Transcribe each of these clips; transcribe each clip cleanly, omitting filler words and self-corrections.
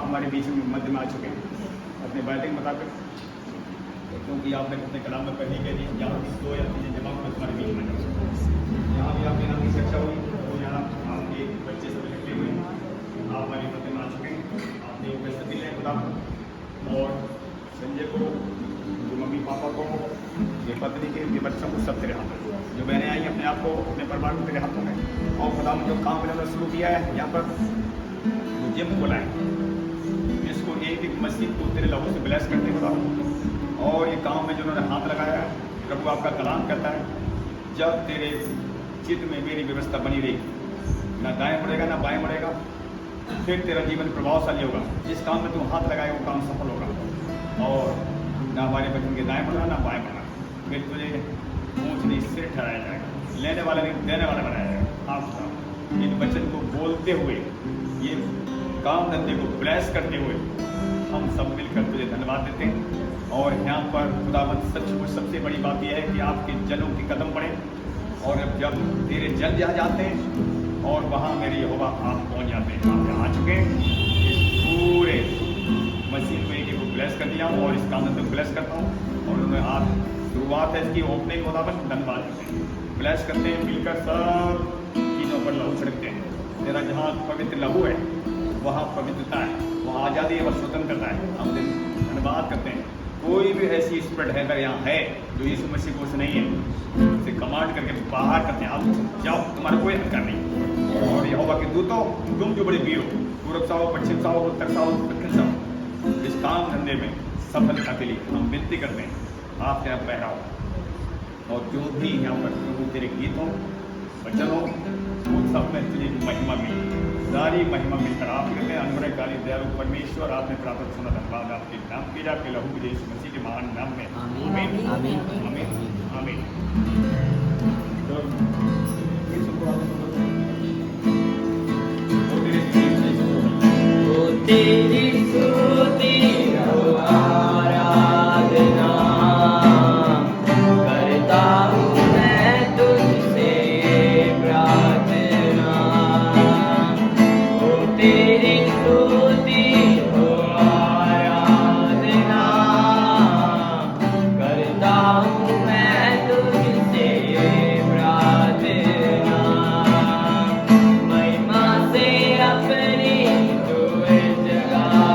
हमारे बीच में मध्य में आ चुके हैं अपने बैटिंग मुताबिक, क्योंकि आपने अपने कलाम में पढ़ने के लिए यहाँ भी 2 या 3 जमा में तुम्हारे बीच में यहाँ भी आपके नाम की शिक्षा हुई, तो यहाँ आपके बच्चे सब इकट्ठे हुए हैं, आप हमारी मध्य में आ चुके हैं, आपने उपस्थिति लें मुताबिक। और संजय को, जो मम्मी पापा को, ये पत्नी के, ये बच्चों को सब तेरे हाथों में, जो बहनें आई अपने आप को, अपने परिवार को तेरे हाथों में। और खुदा ने जो काम मैंने शुरू किया है यहाँ पर जिम बोला है, इसको एक एक मस्जिद को तेरे लहू से ब्लेस करते खुदा। और ये काम में जिन्होंने हाथ लगाया है, प्रभु आपका कलाम कहता है, जब तेरे चित्त में मेरी व्यवस्था बनी रहेगी, ना दाएं मुड़ेगा ना बाएं मुड़ेगा, फिर तेरा जीवन प्रभावशाली होगा। जिस काम में तू हाथ लगाए वो काम सफल होगा। और ना हमारे बच्चों के दाएं मुड़ना ना बाएं मुड़ना, फिर तुझे ऊँच नहीं सिर ठहराया जाएगा, लेने वाला नहीं देने वाला बनाया जाएगा। आप इन वचन को बोलते हुए, ये काम धंधे को ब्लेस करते हुए हम सब मिलकर तुझे धन्यवाद देते हैं। और यहाँ पर खुदावंद सचमुच सबसे बड़ी बात यह है कि आपके जनों की कदम पड़े, और जब तेरे जन जा जाते हैं और वहाँ मेरे यहोवा आप पहुँच जाते हैं। आप यहाँ आ चुके हैं, इस पूरे मशीन को एक को ब्लेस कर दिया हूँ और इस काम धंधे को ब्लेस करता हूँ। और उन्होंने आज शुरुआत है इसकी ओपनिंग, खुदावंद धन्यवाद देते हैं, ब्लेस करते हैं, मिलकर सब चीज़ों पर लहू छिड़कते हैं। तेरा जहाँ पवित्र लहू है वहाँ पवित्रता है, वहाँ आज़ादी है, वह स्वतंत्रता है। हम धन्यवाद करते हैं। कोई भी ऐसी स्पिरिट है अगर यहाँ है जो यीशु मसीह को से नहीं है, उसे कमांड करके बाहर करते हैं, आप जाओ, तुम्हारा कोई अधिकार नहीं। और यहोवा के दूतों, तुम जो बड़े वीर हो, पूर्व से हो, पश्चिम से हो, उत्तर से हो, दक्षिण से हो, इस काम धंधे में सफलता के लिए हम विनती करते हैं, आप यहाँ पहराओ। और जो भी यहाँ पर प्रभु तेरे गीत हो, वचन हो, उन सब में तुझे महिमा मिली, सारी महिमा मिलकर आप करते हैं। अनवरत काली दयालु परमेश्वर, आपने प्रार्थना सुना, धन्यवाद आपके नाम पीड़ा के लहू के यीशु मसीह के महान नाम में, आमीन आमीन आमीन आमीन। तेरी स्तुति हो आराधना करता हूँ मैं तुझसे प्रार्थना, ओ तेरी स्तुति हो आराधना करता हूँ मैं तुझसे प्रार्थना, महिमा से अपनी तू इस जगह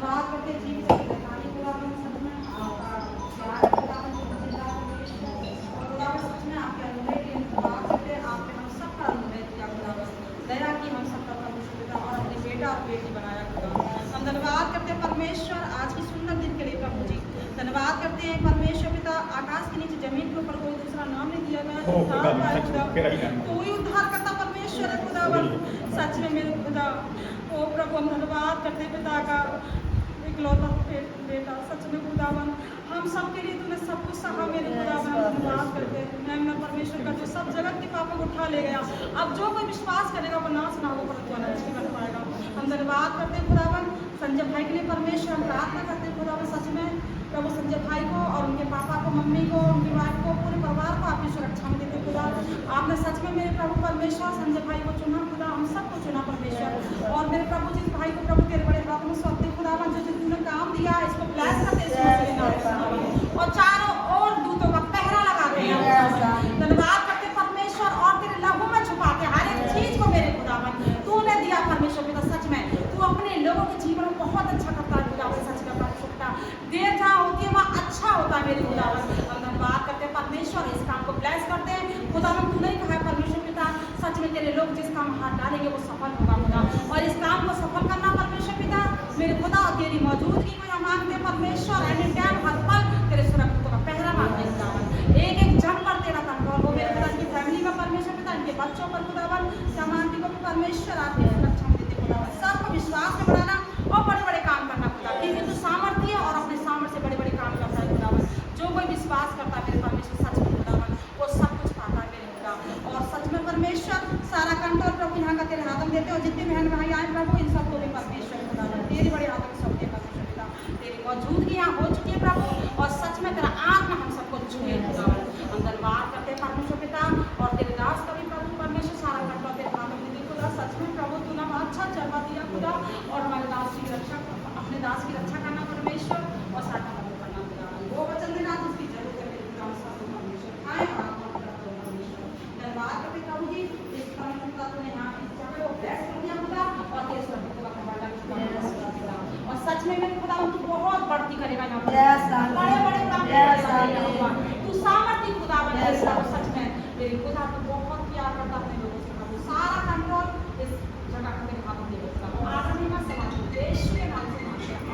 धन्यवाद करते हैं जीव से सरकारी खुदावन सच में आपका प्यार खुदावन जिंदा और खुदावन सच में आपके अनुग्रह के इंतजार करते हैं। आपने हम सब का अनुग्रह दिया खुदावन, दया की हम सब का परमेश्वर पिता और अपने बेटा और बेटी बनाया खुदावन। हम धन्यवाद करते हैं परमेश्वर आज की सुंदर दिन के लिए प्रभु जी। धन्यवाद करते हैं परमेश्वर पिता, आकाश के नीचे जमीन के ऊपर कोई दूसरा नाम नहीं दिया गया कोई उद्धार करता परमेश्वर है खुदावन सच में मेरे खुदा। ओ प्रभु हम धन्यवाद करते हैं पिता का इकलौता बेटा सच में खुदावन हम सब के लिए तूने सब कुछ सहा मेरे खुदावन। हम धन्यवाद करते हैं मैं परमेश्वर का जो सब जगत के पापों को उठा ले गया। अब जो कोई विश्वास करेगा वो नाश ना होगा परंतु अनंत जीवन पाएगा। हम धन्यवाद करते हैं खुदावन संजय भाई के लिए परमेश्वर हम प्रार्थना करते हैं खुदावन सच में प्रभु संजय भाई को और उनके पापा को मम्मी को उनकी वाइफ को पूरे परिवार को आपकी सुरक्षा में देते खुदा। आपने सच में मेरे प्रभु परमेश्वर संजय भाई को चुना खुदा, हम सबको चुना परमेश्वर। और मेरे प्रभु जिस भाई को प्रभु तेरे बड़े हाथों में सौंपते खुदावन जो तूने काम दिया इसको ब्लेस करते और चारों ओर दूतों का पहरा लगाते हैं। धन्यवाद करते परमेश्वर और तेरे लहू में छुपाते हर एक चीज को मेरे खुदावन तूने दिया परमेश्वर पिता। सच में तू अपने लोगों के जीवन में बहुत अच्छा करता है खुदावन सच में परमेश्वर देर जहाँ होती है वहाँ अच्छा होता है मेरे खुदावन। हम धन्यवाद करते हैं परमेश्वर इस काम को ब्लेस करते हैं खुदावन। तूने ही कहा है परमेश्वर पिता सच में तेरे लोग जिस काम हाथ डालेंगे वो सफल होगा खुदा। और इस काम को सफल करना परमेश्वर पिता मेरे खुदा और तेरी मौजूदगी को हम मांगते हैं परमेश्वर। एनी टाइम हर पल तेरे सुरक्षा का पहरा मांगते हैं खुदावन। एक एक जन पर तेरा कंट्रोल हो मेरे खुदा। इनकी फैमिली में परमेश्वर पिता इनके बच्चों पर खुदावन समानती को भी परमेश्वर आपकी सुरक्षा में देते खुदावन। सबको विश्वास में बढ़ाना और बड़े बड़े काम करना खुदा क्योंकि तू सामर्थ्य है और अपने सामर्थ्य से बड़े बड़े काम करता है खुदावन। जो कोई विश्वास करता है मेरे परमेश्वर सच में खुदावन वो सब कुछ पाता है मेरे खुदा। और सच में परमेश्वर सारा कंट्रोल प्रभु यहाँ का तेरे हाथों में देते और जितने बहन भाई आए प्रभु इन सबको भी परमेश्वर खुदावन तेरे बड़े हाथों में सौंपते परमेश्वर पिता। तेरी मौजूदगी यहाँ हो चुकी है प्रभु और सच में तेरा आत्मा हम सबको छुए खुदावन। हम धन्यवाद करते हैं परमेश्वर पिता और तेरे दास का भी प्रभु परमेश्वर सारा कंट्रोल तेरे हाथों में दे खुदा। सच में प्रभु तूने अच्छा जलवा दिया खुदा और हमारे दास की रक्षा अपने दास की रक्षा करना परमेश्वर और सारा काम करना खुदा। वो वचन देना जिसकी जरूरत है मेरे खुदा परमेश्वर खाए और धन्यवाद करते प्रभु जी इस परमेश्वर तूने यहाँ इस जगह को ब्लेस कर दिया खुदा और तेरे स्वर्ग का खबर और सच में मेरे खुदा तू बहुत बढ़ती करेगा यहाँ बड़े बड़े काम करेगा तू सामर्थ्य खुदा बनेगा। सच में मेरे खुदा तू बहुत प्यार करता अपने लोगों से प्रभु सारा कंट्रोल इस जगह को तेरे हाथों में देता हूँ। आराधना का समाज देश के नाम से मांगते हैं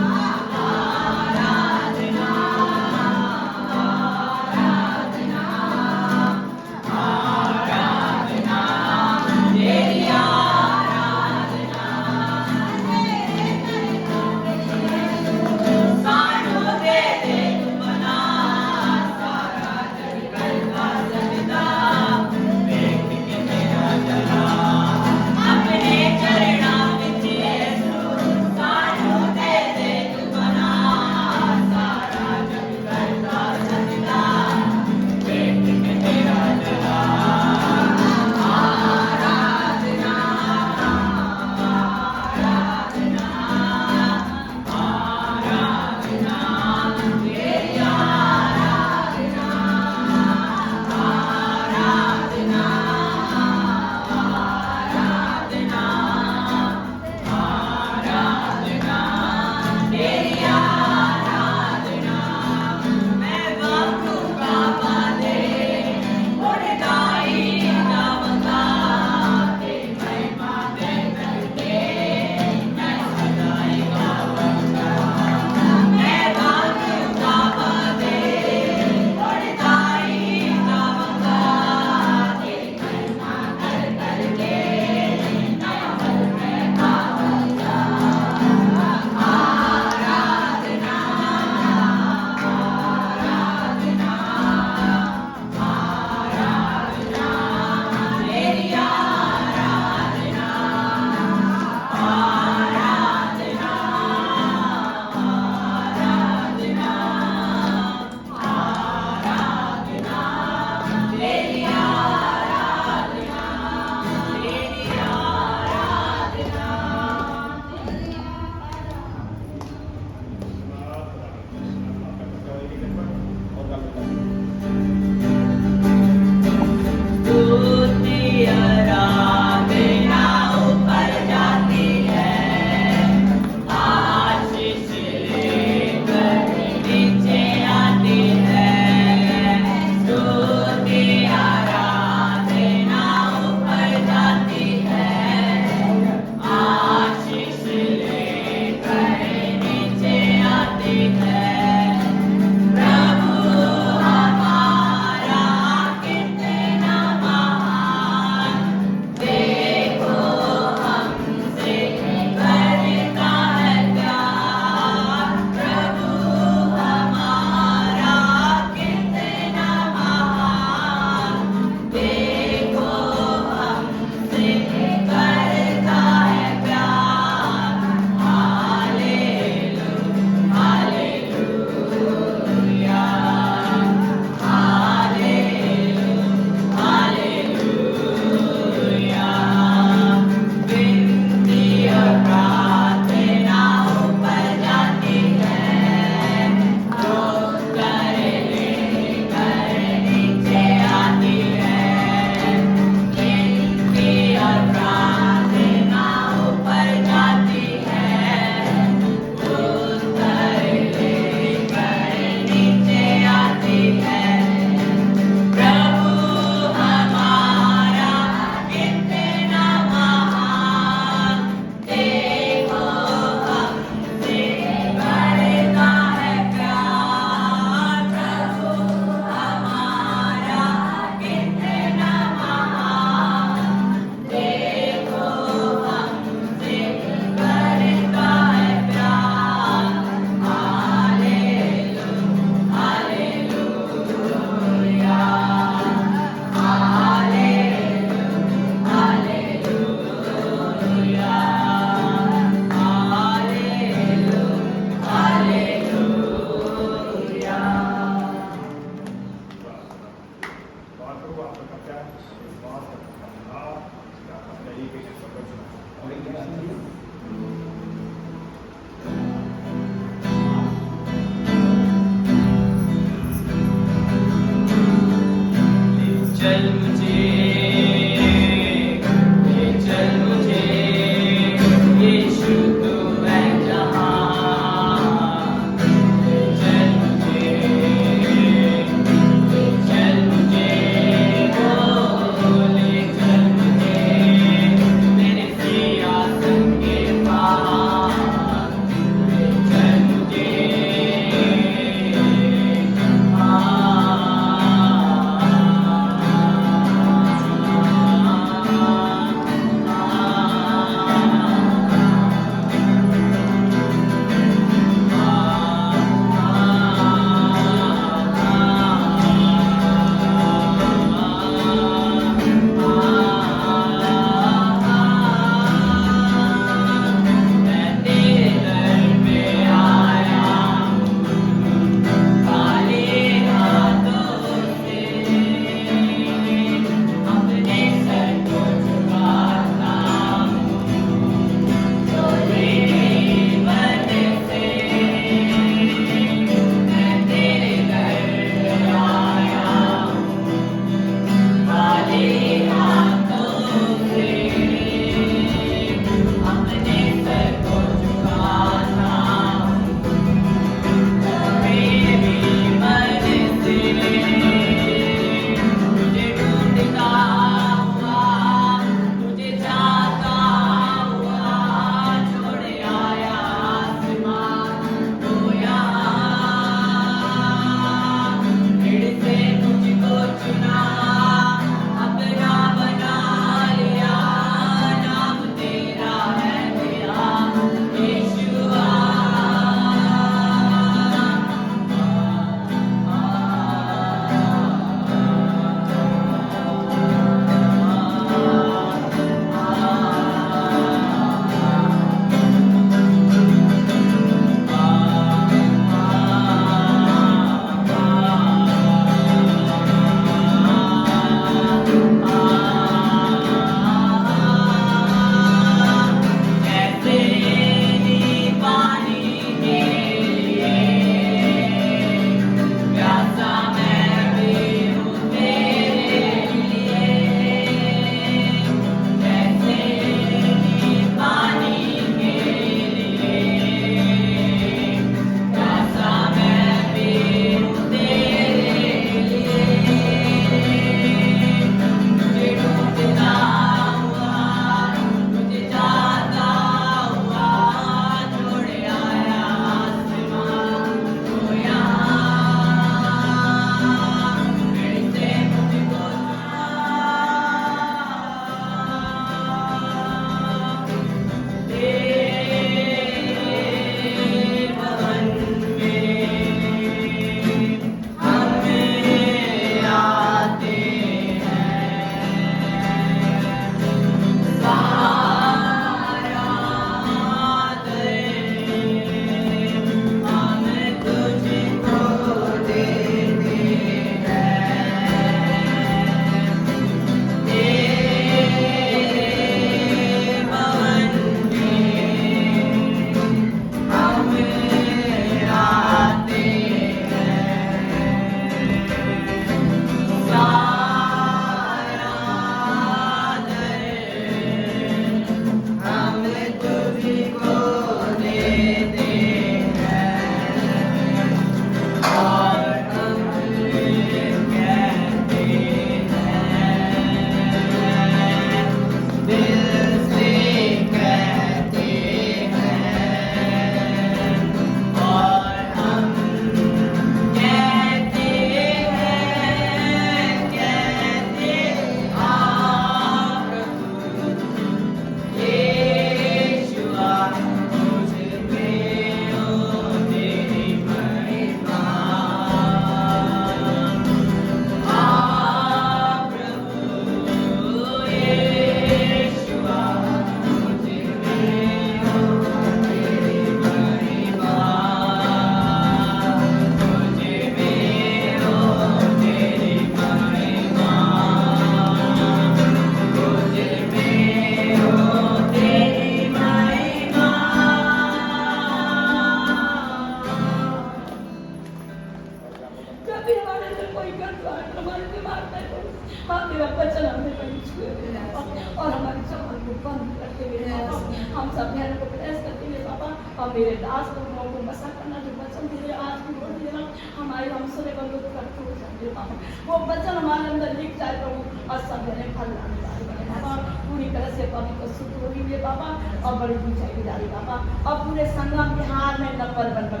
वचन हमने कहीं छुए मेरे पापा, और हमारे चमन को बंद करके मेरे पापा, हम सब बहन को प्रेस करके मेरे पापा, और मेरे दास लोगों को बसा करना जो वचन मेरे आज भी बोल दिया हमारे हम सुने बंदों को करते हो जाए पापा, वो वचन हमारे अंदर लिख जाए प्रभु, और सब बहने फल लाने वाले बने पापा, पूरी तरह से पवित्र शुद्ध होगी मेरे पापा, और बड़ी ऊंचाई गुजारी पापा, और पूरे संगम के हार में नंबर बनकर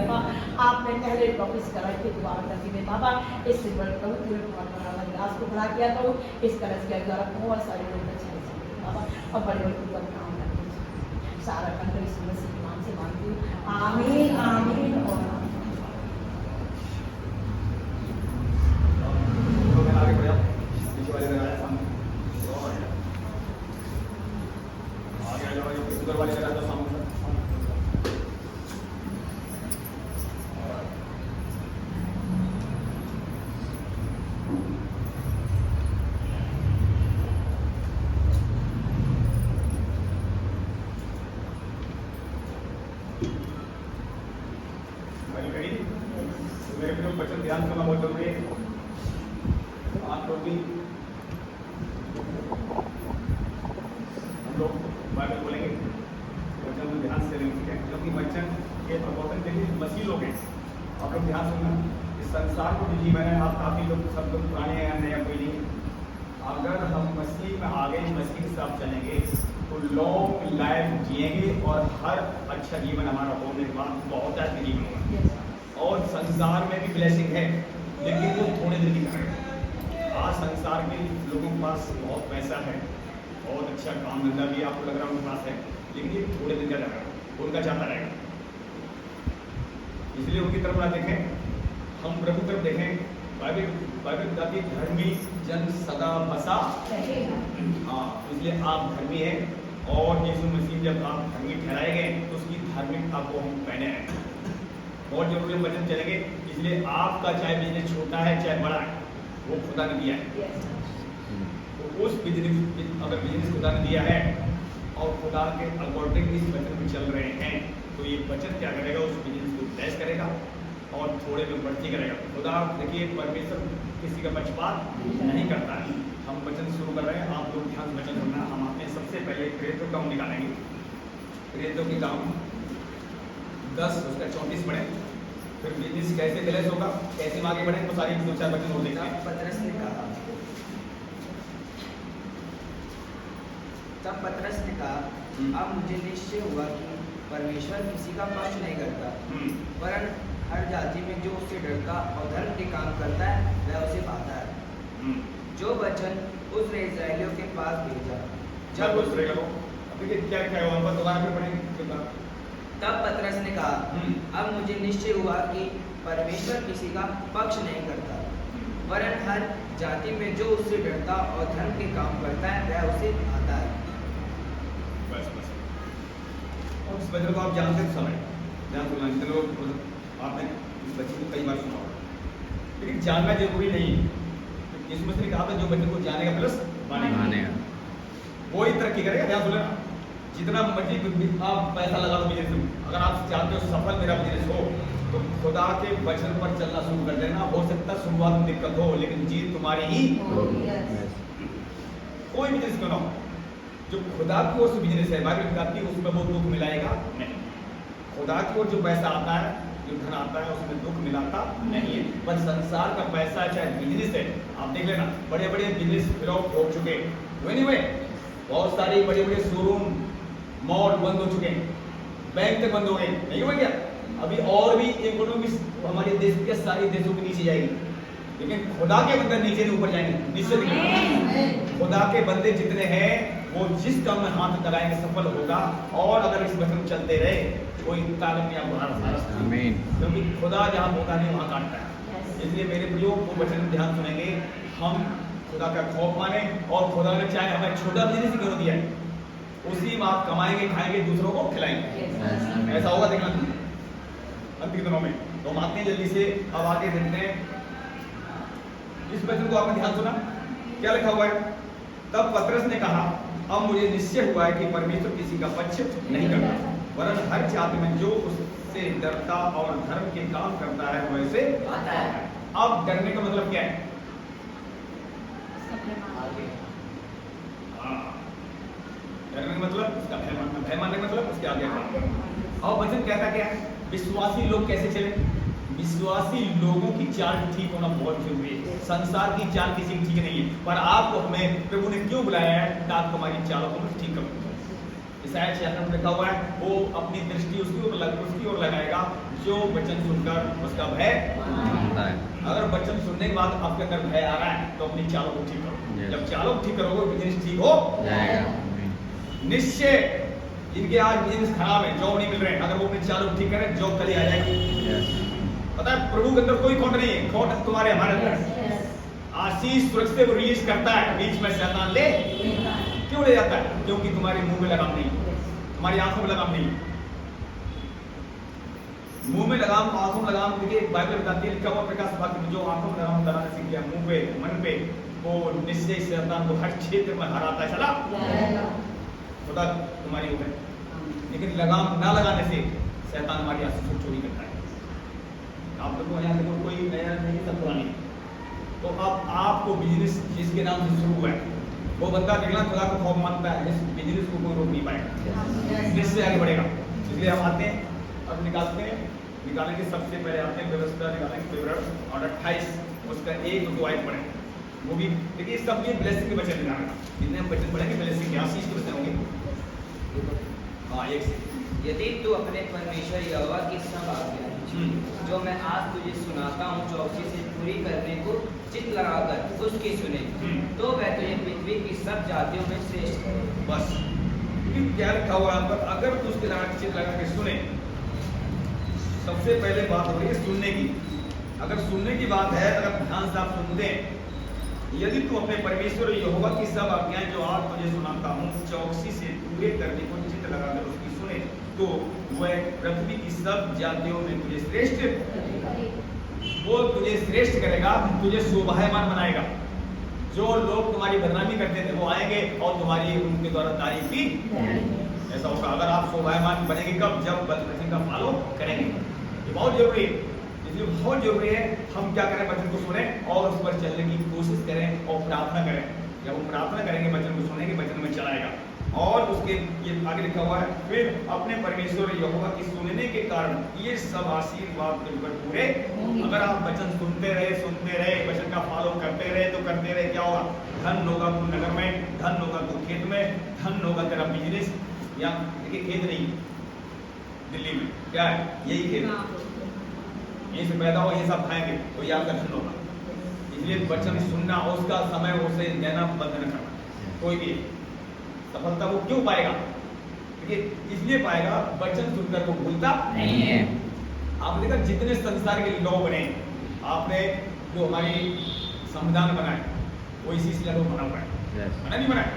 पापा, आपने पहले प्रॉमिस करा के दोबारा कर दी पापा, इससे बड़े प्रभु पूरे दास को खड़ा किया तो इस तरह के द्वारा बहुत सारे लोग अच्छे पापा, और बड़े बड़े ऊपर काम करते सारा कंट्री मसीह के नाम से मांगती हूँ, आमीन आमीन और आगे बढ़ जाओ, पीछे वाले लगाया सामने, आगे आ जाओ, उधर वाले लगा दो सामने। मेरे भी बच्चों ध्यान करना बहुत जरूरी है। आप लोग भी हम लोग बाइबल बोलेंगे, बच्चों को ध्यान से लेंगे, ठीक है? क्योंकि बच्चन के प्रबोधन के लिए मसीह लोग हैं। आप लोग ध्यान सुनना, इस संसार को जो जीवन है, आप काफ़ी लोग सब लोग पुराने हैं, नया कोई नहीं। अगर हम मसीह में आ गए, मसीह के साथ चलेंगे तो लॉन्ग लाइफ जिएंगे और हर अच्छा जीवन हमारा होने के बाद बहुत अच्छा जीवन होगा। और संसार में भी ब्लेसिंग है, लेकिन वो थोड़े दिन की करेगा। आज संसार के लोगों के पास बहुत पैसा है, बहुत अच्छा काम धंधा भी आपको लग रहा है उनके पास है, लेकिन ये थोड़े दिन का रहेगा, उनका चाहता रहेगा। इसलिए उनकी तरफ ना देखें, हम प्रभु तरफ देखें। बाइबल बताती है धर्मी जन सदा बसा। हाँ, इसलिए आप धर्मी हैं और यीशु मसीह जब आप धर्मी ठहराए गए तो उसकी धार्मिकता को हम पहने हैं। बहुत जरूरी वचन चलेंगे, इसलिए आपका चाहे बिजनेस छोटा है चाहे बड़ा है, वो खुदा ने दिया है। तो उस बिजनेस, अगर बिजनेस खुदा ने दिया है और खुदा के अकॉर्डिंग इस वचन में चल रहे हैं, तो ये वचन क्या करेगा, उस बिजनेस को ब्लेस करेगा और थोड़े में बढ़ती करेगा। खुदा देखिए, परमेश्वर किसी का पक्षपात नहीं करता है। हम वचन शुरू कर रहे हैं, आप लोग ध्यान वचन सुनना। हम आपने सबसे पहले प्रेरितों का काम निकालेंगे। प्रेरितों की काम 10 उसका 34 पढ़े, फिर बिजनेस कैसे ब्लेस होगा, कैसे आगे बढ़े, तो सारी 2-4 वचन और देखा। पतरस ने कहा, तब पतरस ने कहा, अब मुझे निश्चय हुआ कि परमेश्वर किसी का पक्ष नहीं करता, वरन हर जाति में जो उससे डरता और धर्म के काम करता है वह उसे पाता है। जो वचन उसने इस्राएलियों के पास भेजा, जब उस रहेगा अभी क्या क्या वहां पर दोबारा फिर पढ़ेंगे। तब पतरस ने कहा, अब मुझे निश्चय हुआ कि परमेश्वर किसी का पक्ष नहीं करता, वरन हर जाति में जो उससे डरता और धर्म के काम करता है वह उसे पाता है। बस बस, और इस वचन को आप जानते हैं, समय ध्यान सुनना। जितने लोग आपने इस बच्चे को कई बार सुना होगा, लेकिन जानना जरूरी नहीं है। यीशु मसीह ने कहा था, जो बच्चे को जानेगा प्लस मानेगा, वो ही तरक्की करेगा। ध्यान सुनना, जितना मर्जी आप पैसा लगा दो बिजनेस में, अगर आप चाहते हो सफल मेरा बिजनेस हो, तो खुदा के वचन पर चलना शुरू कर देना। हो सकता है शुरुआत में दिक्कत हो, लेकिन जीत तुम्हारी ही कोई बिजनेस क्यों ना हो, जो खुदा की ओर से बिजनेस है, बाइबल बताती है उसमें वो दुख मिलाएगा नहीं। खुदा की ओर जो पैसा आता है, जो धन आता है, उसमें दुख मिलाता नहीं है। पर संसार का पैसा चाहे बिजनेस है, आप देख लेना, बड़े बड़े बिजनेस फ्लॉप हो चुके हैं। बहुत सारे बड़े बड़े शोरूम मॉल बंद हो चुके हैं, बैंक तक बंद हो गए, नहीं हुआ क्या? अभी और भी इकोनॉमी हमारे देश के सारे देशों के नीचे जाएगी, लेकिन खुदा के बंदे नीचे नहीं ऊपर जाएंगे, निश्चित नहीं। खुदा के बंदे जितने हैं वो जिस काम में हाथ लगाएंगे सफल होगा। और अगर इस वचन चलते रहे, कोई ताकत नहीं आपको, क्योंकि खुदा जहाँ होता नहीं वहाँ काटता है। इसलिए मेरे प्रियो, वो वचन ध्यान सुनेंगे, हम खुदा का खौफ माने, और खुदा ने चाहे हमें छोटा बिजनेस क्यों दिया है, उसी में आप कमाएंगे, खाएंगे, दूसरों को खिलाएंगे। ऐसा होगा देखना अंत के दिनों में। तो हम आते हैं जल्दी से, अब आगे देखते हैं इस वचन को। आपने ध्यान सुना क्या लिखा हुआ है? तब पतरस ने कहा, अब मुझे निश्चय हुआ है कि परमेश्वर किसी का पक्ष नहीं करता, वरन हर जाति में जो उससे डरता और धर्म के काम करता है वैसे आता है। अब डरने का मतलब क्या है? आगे हाँ, डरने का मतलब उसका भय मानना, भय मानने का मतलब उसके आगे बढ़ना। और वचन कहता क्या है, विश्वासी लोग कैसे चले? विश्वासी लोगों की चाल ठीक होना बहुत जरूरी है। संसार की चाल किसी की ठीक नहीं है, पर आपको हमें प्रभु ने क्यों बुलाया है? ताकि हमारी चालों को ठीक करो। ईसाया 66 में लिखा हुआ है, वो अपनी दृष्टि उसकी ओर लगाएगा जो वचन सुनकर उसका भय मानता है। अगर वचन सुनने के बाद आपके अंदर भय आ रहा है तो अपनी चालों को ठीक करो। जब चालों को ठीक करोगे बिजनेस ठीक हो जाएगा। निश्चय जिनके आज बिजनेस खराब है, जॉब नहीं मिल रहे हैं, अगर वो अपनी चालों को ठीक करें जॉब कल ही आ जाएगी। पता है प्रभु के अंदर कोई खोट नहीं है, खोट तुम्हारे हमारे अंदर। आशीष सुरक्षित को रिलीज करता है, बीच में शैतान ले क्यों ले जाता है? क्योंकि तुम्हारे मुंह में लगाम नहीं, तुम्हारी आंखों में लगाम नहीं। मुंह में लगाम, आंखों में लगाम, देखिए बाइबल बताती है, लिखा हुआ प्रकाश वाक्य में, जो आंखों में लगाम लगाना सीख गया, मुंह पे मन पे, वो निश्चय शैतान को हर क्षेत्र में हराता है। चला खुदा तुम्हारी हो गई, लेकिन लगाम ना लगाने से शैतान हमारी आशीष को चोरी करता है। आप लोगों को यहाँ देखो कोई नया नहीं, सब पुरानी। तो अब आपको बिजनेस जिसके नाम से शुरू हुआ है, वो बंदा निकला खुदा को खौफ मानता है, इस बिजनेस को कोई रोक नहीं पाएगा, बिजनेस से आगे बढ़ेगा। इसलिए हम आते हैं और निकालते हैं, निकालने के सबसे पहले आते हैं व्यवस्था निकालेंगे विवरण और 28 उसका 1-2 आयत पढ़ें। वो भी देखिए सब ये ब्लेसिंग के वचन निकालना, जितने हम वचन पढ़ेंगे ब्लेसिंग के आशीष के वचन होंगे। हाँ, एक से यदि तू अपने परमेश्वर यहोवा की सब आज्ञाएं जो मैं आज तुझे सुनाता हूँ चौकसी से पूरी करने को चित्त लगाकर उसकी सुने, तो वह तुझे पृथ्वी की सब जातियों में श्रेष्ठ करे। बस क्या लिखा हुआ है पर अगर तू उसके चित्त लगा के सुने, सबसे पहले बात हो रही है सुनने की। अगर सुनने की बात है, अगर ध्यान से आप सुनते हैं, यदि तू अपने परमेश्वर यहोवा की सब आज्ञाएं जो आज तुझे सुनाता हूँ चौकसी से पूरे करने को चित्त लगाकर उसकी सुने, तो वह पृथ्वी की सब जातियों में तुझे श्रेष्ठ, वो तुझे श्रेष्ठ करेगा, तुझे शोभायमान बनाएगा। जो लोग तुम्हारी बदनामी करते थे वो आएंगे और तुम्हारी उनके द्वारा तारीफ की ऐसा होगा। अगर आप शोभायमान बनेंगे कब? जब वचन का फॉलो करेंगे। ये बहुत जरूरी है, इसलिए बहुत जरूरी है हम क्या करें, वचन को सुने और उस पर चलने की कोशिश करें और प्रार्थना करें। जब हम प्रार्थना करेंगे वचन को सुनेंगे, वचन में चलाएगा। और उसके ये आगे लिखा हुआ है, फिर अपने परमेश्वर यहोवा की सुनने के कारण ये सब आशीर्वाद तुम पर पूरे। अगर आप वचन सुनते रहे वचन का फॉलो करते रहे, क्या होगा? धन होगा तू नगर में, धन होगा तू खेत में, धन होगा तेरा बिजनेस। या देखिए खेत नहीं, दिल्ली में क्या है, यही खेत, यहीं से पैदा हो, ये सब खाएंगे तो ये आपका धन होगा। इसलिए वचन सुनना, उसका समय उसे देना बंद न करना। कोई भी सफलता वो क्यों पाएगा? देखिए इसलिए पाएगा वचन सुनकर वो भूलता नहीं है। आपने देखा जितने संसार के लॉ बने, आपने जो हमारी संविधान बनाए वो इसी से लोग बना हुआ है, बना नहीं बनाए,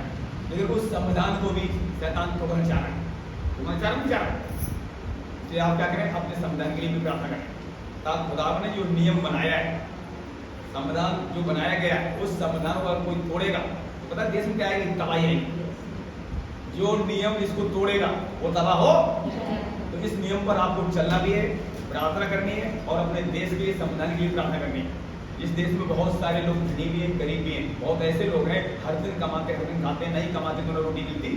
लेकिन उस संविधान को भी शैतान को चाह रहा है, नहीं चाह रहा है। तो आप क्या करें, अपने संविधान के लिए भी प्रार्थना करें, ताकि खुदा ने जो नियम बनाया है, संविधान जो बनाया गया है, उस संविधान को अगर कोई तोड़ेगा तो पता देश में क्या आएगी? तबाही आएगी। जो नियम इसको तोड़ेगा वो तबाह हो। तो इस नियम पर आपको चलना भी है, प्रार्थना करनी है और अपने देश के लिए, संविधान के लिए प्रार्थना करनी है। इस देश में बहुत सारे लोग धनी भी हैं, गरीब भी हैं, बहुत ऐसे लोग हैं हर दिन कमाते, हर दिन खाते, नहीं कमाते तो उन्हें रोटी मिलती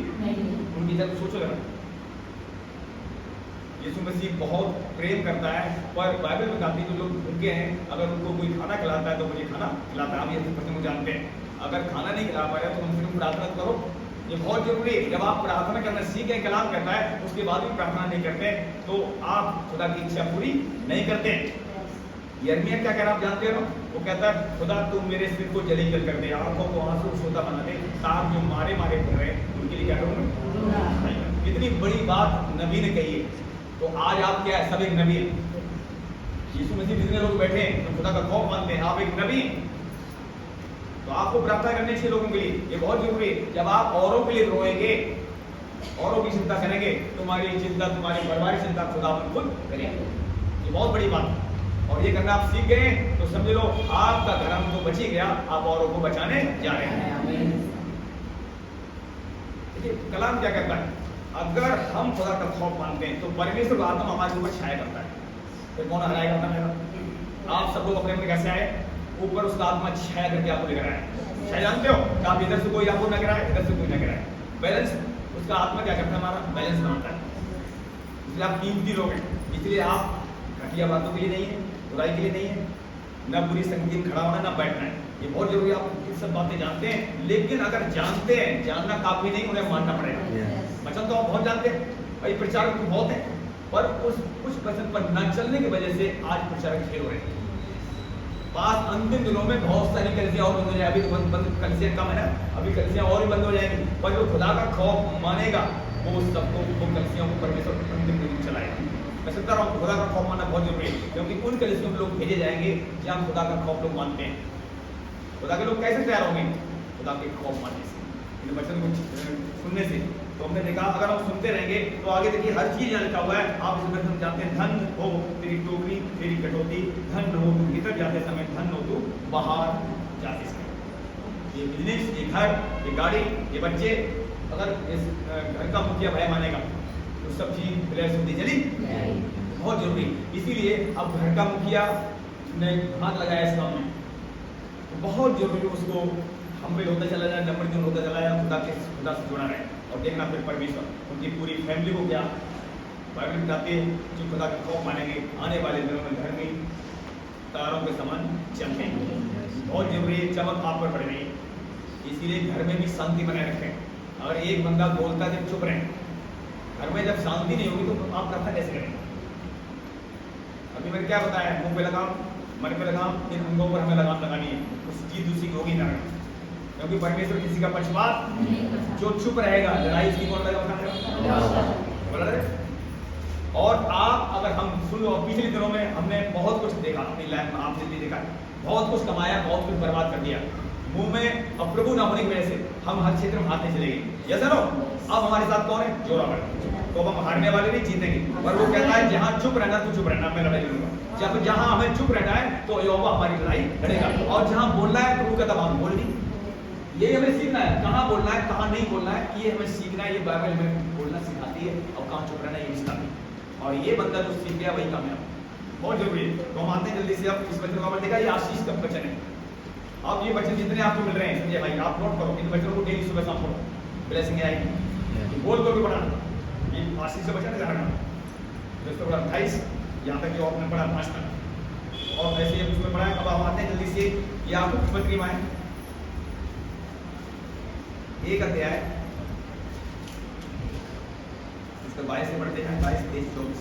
उनकी जब सोचो जरा। यीशु मसीह बहुत प्रेम करता है, पर बाइबल में कहती है जो लोग भूखे हैं, अगर उनको कोई खाना खिलाता है तो मुझे खाना खिलाता है। हम ये प्रसंग जानते हैं, अगर खाना नहीं खिला पाया तो कम से कम प्रार्थना करो। ये बहुत जरूरी है। जब आप प्रार्थना करना सीखें, कलाम करता है, उसके बाद भी प्रार्थना नहीं करते तो आप खुदा की इच्छा पूरी नहीं करते। यिर्मयाह क्या कह रहा है आप जानते हो? वो कहता है खुदा तुम मेरे सिर को जली जल कर दे, आंखों को आंसू सोता बना दे, ताकि जो मारे मारे फिर रहे उनके लिए क्या करूँ। कितनी बड़ी बात नबी ने कही है। तो आज आप क्या है, सब एक नबी है। यीशु मसीह जितने लोग बैठे हैं तो खुदा का खौफ मानते हैं, आप एक नबी हैं। तो आपको प्रार्थना करनी चाहिए लोगों के लिए, ये बहुत जरूरी है। जब आप औरों के लिए रोएंगे, औरों की चिंता करेंगे, तुम्हारी चिंता, तुम्हारी बर्बादी चिंता खुदा खुद करेंगे। ये बहुत बड़ी बात है और ये करना आप सीख गए तो समझ लो आपका धर्म तो बच ही गया, आप औरों को बचाने जा रहे हैं। देखिए कलाम क्या कहता है, अगर हम खुदा का खौफ मानते हैं तो परमेश्वर का आत्मा हमारे ऊपर छाया करता है। फिर कौन हराएगा? आप सब लोग अपने अपने कैसे आए? ऊपर उसका आत्मा छाया करके आपको लेकर आए। छाया जानते हो कि आप इधर से कोई आपको न गिराए, इधर से कोई न गिराए। बैलेंस उसका आत्मा क्या करता है, हमारा बैलेंस बनाता है। इसलिए आप कीमती लोग हैं, इसलिए आप घटिया बातों के लिए नहीं है, बुराई के लिए नहीं है, न बुरी संगति में खड़ा होना, न बैठना है। ये बहुत जरूरी है। आप ये सब बातें जानते हैं, लेकिन अगर जानते हैं, जानना काफी नहीं, उन्हें मानना पड़ेगा। वचन तो आप बहुत जानते हैं, भाई प्रचारक तो बहुत है, पर उस कुछ वचन पर न चलने की वजह से आज प्रचारक फेल हो रहे हैं। पास अंतिम दिनों में बहुत सारी कलिसियां और बंद हो जाएगी। अभी तो बंद कलिसियां कम है ना, अभी कलिसियां और भी बंद हो जाएंगी, पर जो खुदा का खौफ मानेगा वो सबको, वो कलिसियों को परमेश्वर अंतिम दिन चलाएगा। मैं समझता रहा हूँ खुदा का खौफ मानना बहुत जरूरी है, क्योंकि उन कलिसियों में लोग भेजे जाएंगे जहाँ खुदा का खौफ लोग मानते हैं। खुदा के लोग कैसे तैयार होंगे? खुदा के खौफ मानने से, इन वचन को सुनने से। तो हमने देखा अगर हम सुनते रहेंगे तो आगे देखिए हर चीज यहाँ लिखा हुआ है। आप इस वचन जानते हैं, धन हो तेरी टोकरी तेरी कटौती, धन हो तू भीतर जाते समय, धन हो तू बाहर जाते समय। ये बिजनेस, ये घर, ये गाड़ी, ये बच्चे, अगर इस घर का मुखिया भय मानेगा तो सब चीज ब्लेस होती चली बहुत जरूरी। इसीलिए अब घर का मुखिया ने हाथ लगाया इस काम में, तो बहुत जरूरी उसको हम्बल होता चला जाए, नम्र होता चला जाए, खुदा से जुड़ा रहे। और देखना फिर परमेश्वर उनकी पूरी फैमिली को क्या बाइबल बताती है, जो खुदा का खौफ मानेंगे आने वाले दिनों में घर में तारों के समान चमकेंगे। बहुत जरूरी है, चमक आप पर पड़ रही है, इसीलिए घर में भी शांति बनाए रखें। अगर एक बंदा बोलता जब चुप रहे, घर में जब शांति नहीं होगी तो आप प्रार्थना कैसे करेंगे? अभी मैंने क्या बताया, मुंह पे लगाम, मन पे लगाम, इन अंगों पर हमें लगाम लगानी है, उस चीज दूसरी की होगी ना, क्योंकि परमेश्वर किसी का पक्षपात, जो चुप रहेगा लड़ाई उसकी कौन लड़ेगा? और आप अगर हम सुन लो, पिछले दिनों में हमने बहुत कुछ देखा अपनी लाइफ में, आपने भी देखा, बहुत कुछ कमाया, बहुत कुछ बर्बाद कर दिया मुंह में अब प्रभु ना होने की वजह से हम हर क्षेत्र में हारने चले गए। यस नो, अब हमारे साथ कौन है? जोरावर। तो हम हारने वाले नहीं, जीतेंगे। और वो कहता है जहां चुप रहना तू चुप रहना, मैं लड़ाई लड़ूंगा। जब जहां हमें चुप रहना है तो यहोवा हमारी लड़ाई लड़ेगा, और जहां बोलना है प्रभु कहता हम बोल नहीं। ये हमें सीखना है, कहाँ बोलना है कहाँ नहीं बोलना है, ये हमें सीखना है। ये बाइबल हमें बोलना सिखाती है, और कहाँ चुप रहना है ये भी सिखाती है। और ये बंदा जो सीख गया वही कामयाब, बहुत जरूरी है। तो हम आते हैं जल्दी से। अब इस वचन को देखा, ये आशीष का वचन है। अब ये वचन जितने आपको मिल रहे हैं, समझे भाई, आप नोट करो इन वचनों को, डेली सुबह शाम पढ़ो, ब्लेसिंग आएगी। बोल को भी पढ़ा, ये आशीष का वचन है। दोस्तों 28 यहाँ तक जो आपने पढ़ा 5 तक, और ऐसे ही उसमें पढ़ा। अब आप आते हैं जल्दी से याकूब की पत्री में, एक अध्याय, इसका 22 से पढ़ते हैं, 22, 23, 24।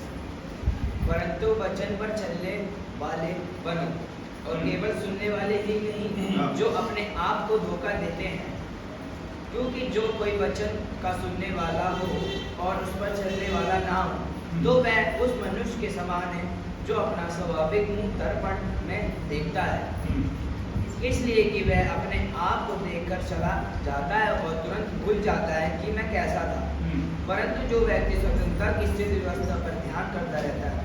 परंतु वचन पर चलने वाले बनो, और केवल सुनने वाले ही नहीं जो अपने आप को धोखा देते हैं, क्योंकि जो कोई वचन का सुनने वाला हो और उस पर चलने वाला ना हो, तो वह उस मनुष्य के समान है जो अपना स्वाभाविक मुंह दर्पण में देखता है, इसलिए कि वह अपने आप को देखकर चला जाता है और तुरंत भूल जाता है कि मैं कैसा था। परंतु जो व्यक्ति स्वतंत्रता की स्थिति व्यवस्था पर ध्यान करता रहता है,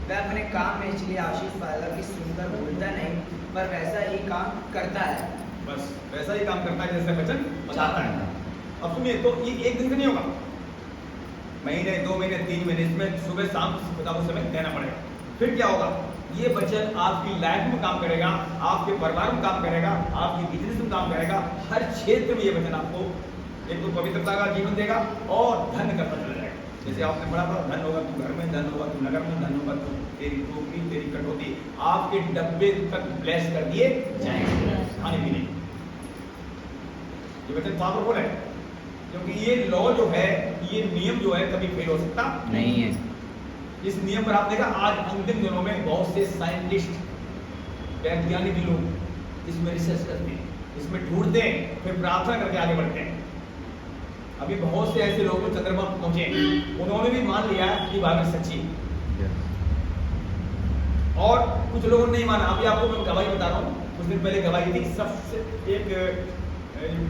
वह अपने काम में इसलिए आशीष पाएगा कि सुनकर भूलता नहीं, पर वैसा ही काम करता है। बस वैसा ही काम करता है जैसे वचन बताता है। अब सुनिए, तो ये एक दिन से नहीं होगा, महीने, 2 महीने, 3 महीने, इसमें सुबह शाम खुदा को समय देना पड़ेगा। फिर क्या होगा? ये वचन आपकी लाइफ में काम करेगा, आपके परिवार में काम करेगा, आपकी बिजनेस में काम करेगा, हर क्षेत्र में ये वचन आपको एक तो पवित्रता का जीवन देगा और धन करता चला जाएगा। जैसे आपने पढ़ा था, धन होगा तू घर में, धन होगा तू नगर में, धन होगा तू तेरी टोकरी तेरी कटौती, आपके डब्बे तक ब्लेस कर दिए जाएंगे खाने पीने। ये वचन पावरफुल है, क्योंकि ये लॉ जो है, ये नियम जो है, कभी फेल हो सकता नहीं है। इस नियम पर आप देखा, आज अंतिम दिनों में बहुत से साइंटिस्ट, वैज्ञानिक लोग इसमें रिसर्च करते हैं, इसमें ढूंढते हैं, फिर प्रार्थना करके आगे बढ़ते हैं। अभी बहुत से ऐसे लोग चंद्रमा पहुंचे, उन्होंने भी मान लिया कि बाइबल सच्ची है, और कुछ लोगों ने नहीं माना। अभी आपको मैं गवाही बता रहा हूँ, कुछ दिन पहले गवाही थी। सबसे एक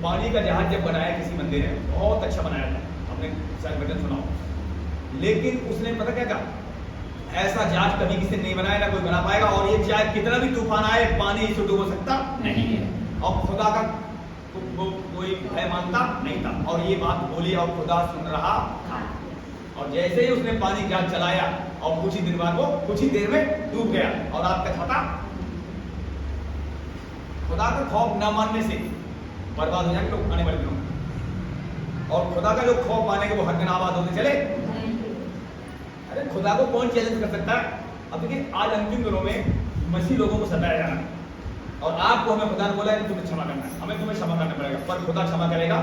पानी का जहाज जब बनाया किसी मंदिर ने, बहुत अच्छा बनाया था, हमने शायद वचन सुना हो, लेकिन उसने पता क्या कहा, ऐसा जहाज कभी किसी ने नहीं बनाया, ना कोई बना पाएगा, और ये चाहे कितना भी तूफान आए पानी इसे डुबो सकता नहीं है। और खुदा का कोई भय मानता नहीं था, और ये बात बोली और खुदा सुन रहा था। और जैसे ही उसने पानी जहाज चलाया, और कुछ ही दिन बाद वो कुछ ही देर में डूब गया, और आपका पता खुदा का खौफ न मानने से बर्बाद हो जाएंगे लोग आने वाले दिनों में। और खुदा का जो खौफ मानेंगे वो हर दिन आबाद होते चले। अरे खुदा को कौन चैलेंज कर सकता है? अब देखिए आज अंतिम दिनों में मसीह लोगों को सताया जा रहा है और आपको हमें खुदा ने बोला है तुम्हें क्षमा करना है, हमें तुम्हें क्षमा करना पड़ेगा, पर खुदा क्षमा करेगा?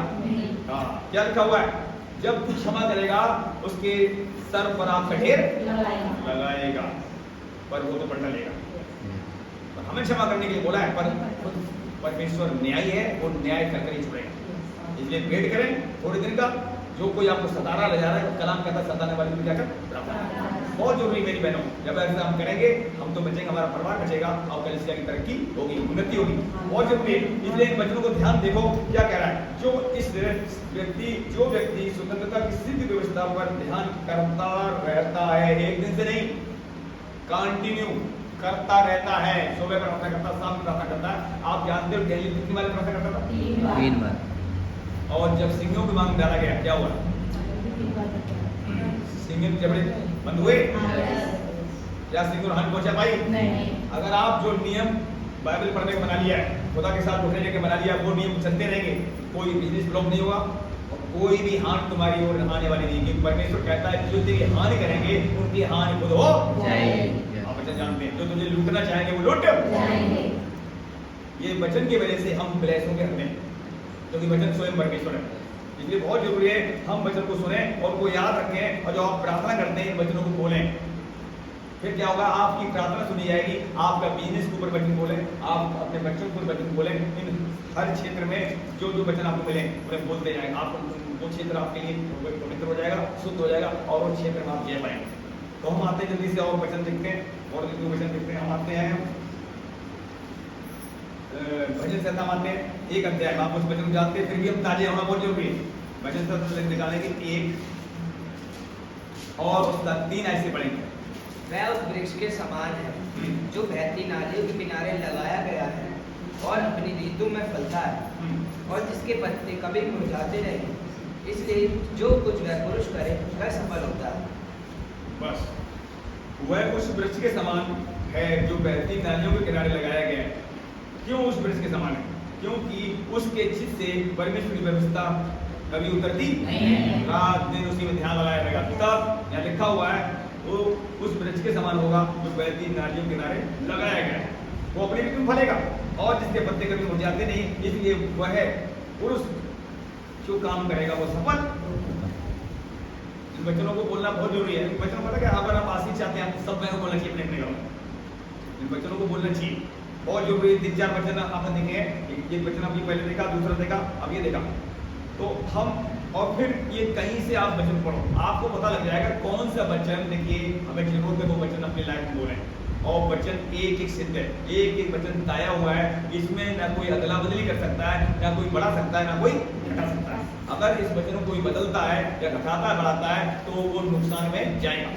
हाँ, क्या लिखा हुआ है? जब तू क्षमा करेगा उसके सर पर आप कठेर लगाएगा, पर वो तो पलटा लेगा। पर हमें क्षमा करने के लिए बोला है, पर खुद परमेश्वर न्यायी है, वो न्याय कर ही छोड़ेगा। इसलिए वेट करें थोड़े दिन का। जो कोई आपको सता रहा ले जा रहा है, कलाम कहता है सताने वाले को जाकर बहुत जरूरी मेरी बहनों, जब ऐसा हम करेंगे हम तो बचेंगे, हमारा परिवार बचेगा और कलीसिया की तरक्की होगी, उन्नति होगी, बहुत जरूरी है। इसलिए इन बच्चों को ध्यान देखो क्या कह रहा है। जो व्यक्ति स्वतंत्रता की सिद्ध व्यवस्था पर ध्यान करता रहता है, एक दिन से नहीं, कंटिन्यू करता रहता है, सुबह प्रार्थना करता, शाम प्रार्थना करता है। आप जानते हो डेली कितनी बार प्रार्थना करता था? 3 बार। और जब सिंहों की मांग में डाला गया क्या हुआ? सिंह के जबड़े बंद हुए? क्या सिंह हानि पहुंचा पाई? नहीं। अगर आप जो नियम बाइबल पढ़ने के बना लिया है, खुदा के साथ उठने के बना लिया, वो नियम चलते रहेंगे, कोई बिजनेस ब्लॉक नहीं होगा और कोई भी हानि तुम्हारी ओर आने वाली नहीं। क्योंकि परमेश्वर कहता है जो तेरी हानि करेंगे उनकी हानि खुद हो जाएगी। आप वचन जानते हैं, जो तुझे लूटना चाहेंगे वो लूट जाएंगे। ये वचन की वजह से हम ब्लेस होंगे हमें, क्योंकि वचन स्वयं परमेश्वर है। इसलिए बहुत जरूरी है हम वचन को सुने और उनको याद रखें, और जो आप प्रार्थना करते हैं इन वचनों को बोलें। फिर क्या होगा? आपकी प्रार्थना सुनी जाएगी, आपका बिजनेस के ऊपर वचन बोलें, आप अपने बच्चों के ऊपर वचन बोलें। इन हर क्षेत्र में जो जो वचन आपको मिले उन्हें बोलते जाएंगे। आप वो क्षेत्र आपके लिए पवित्र हो जाएगा, शुद्ध हो जाएगा और उस क्षेत्र में आप जय पाएंगे। तो हम आते हैं जल्दी से और वचन देखते हैं, और जो वचन देखते हैं हम आते हैं भजन संहिता मानते हैं 1 अध्याय। आप उस वचन को जानते हैं, फिर भी हम ताजे होना बहुत जरूरी है। भजन संहिता निकालेंगे 1 और उसका 3 ऐसे पढ़ेंगे। वह उस वृक्ष के समान है जो बहती नालियों के किनारे लगाया गया है और अपनी ऋतु में फलता है और जिसके पत्ते कभी मुरझाते नहीं। इसलिए जो कुछ वह पुरुष करे वह सफल होता है। बस वह उस वृक्ष के समान है जो बहती नालियों के किनारे लगाया गया है। क्यों उस वृक्ष के समान है? क्योंकि उसके चित से परमेश्वर की व्यवस्था कभी उतरती नहीं, रात दिन उसी में ध्यान लगाया रहेगा। तब यहाँ लिखा हुआ है वो उस वृक्ष के समान होगा जो बहती नालियों के किनारे लगाया गया है, वो अपनी ऋतु में फलेगा और जिसके पत्ते कभी मुरझाते नहीं। इसलिए वह पुरुष जो काम करेगा वो सफल। इन वचनों को बोलना बहुत जरूरी है। इन वचनों को पता क्या, अगर आप आशीष चाहते हैं सब बहनों को बोलना चाहिए अपने घरों में। इन वचनों को बोलना चाहिए, बहुत जरूरी है। 3-4 वचन आपने देखे हैं, एक वचन अभी पहले देखा, दूसरा देखा, अब ये देखा। तो हम और फिर ये कहीं से आप वचन पढ़ो, आपको पता लग जाएगा कौन सा वचन देखिए हमें जरूरत है वो वचन अपनी लाइफ में बोलें। और वचन एक सिद्ध है, एक वचन ताया हुआ है, इसमें ना कोई अदला बदली कर सकता है, ना कोई बढ़ा सकता है, ना कोई घटा सकता है। अगर इस वचन को कोई बदलता है या घटाता है बढ़ाता है तो वो नुकसान में जाएगा।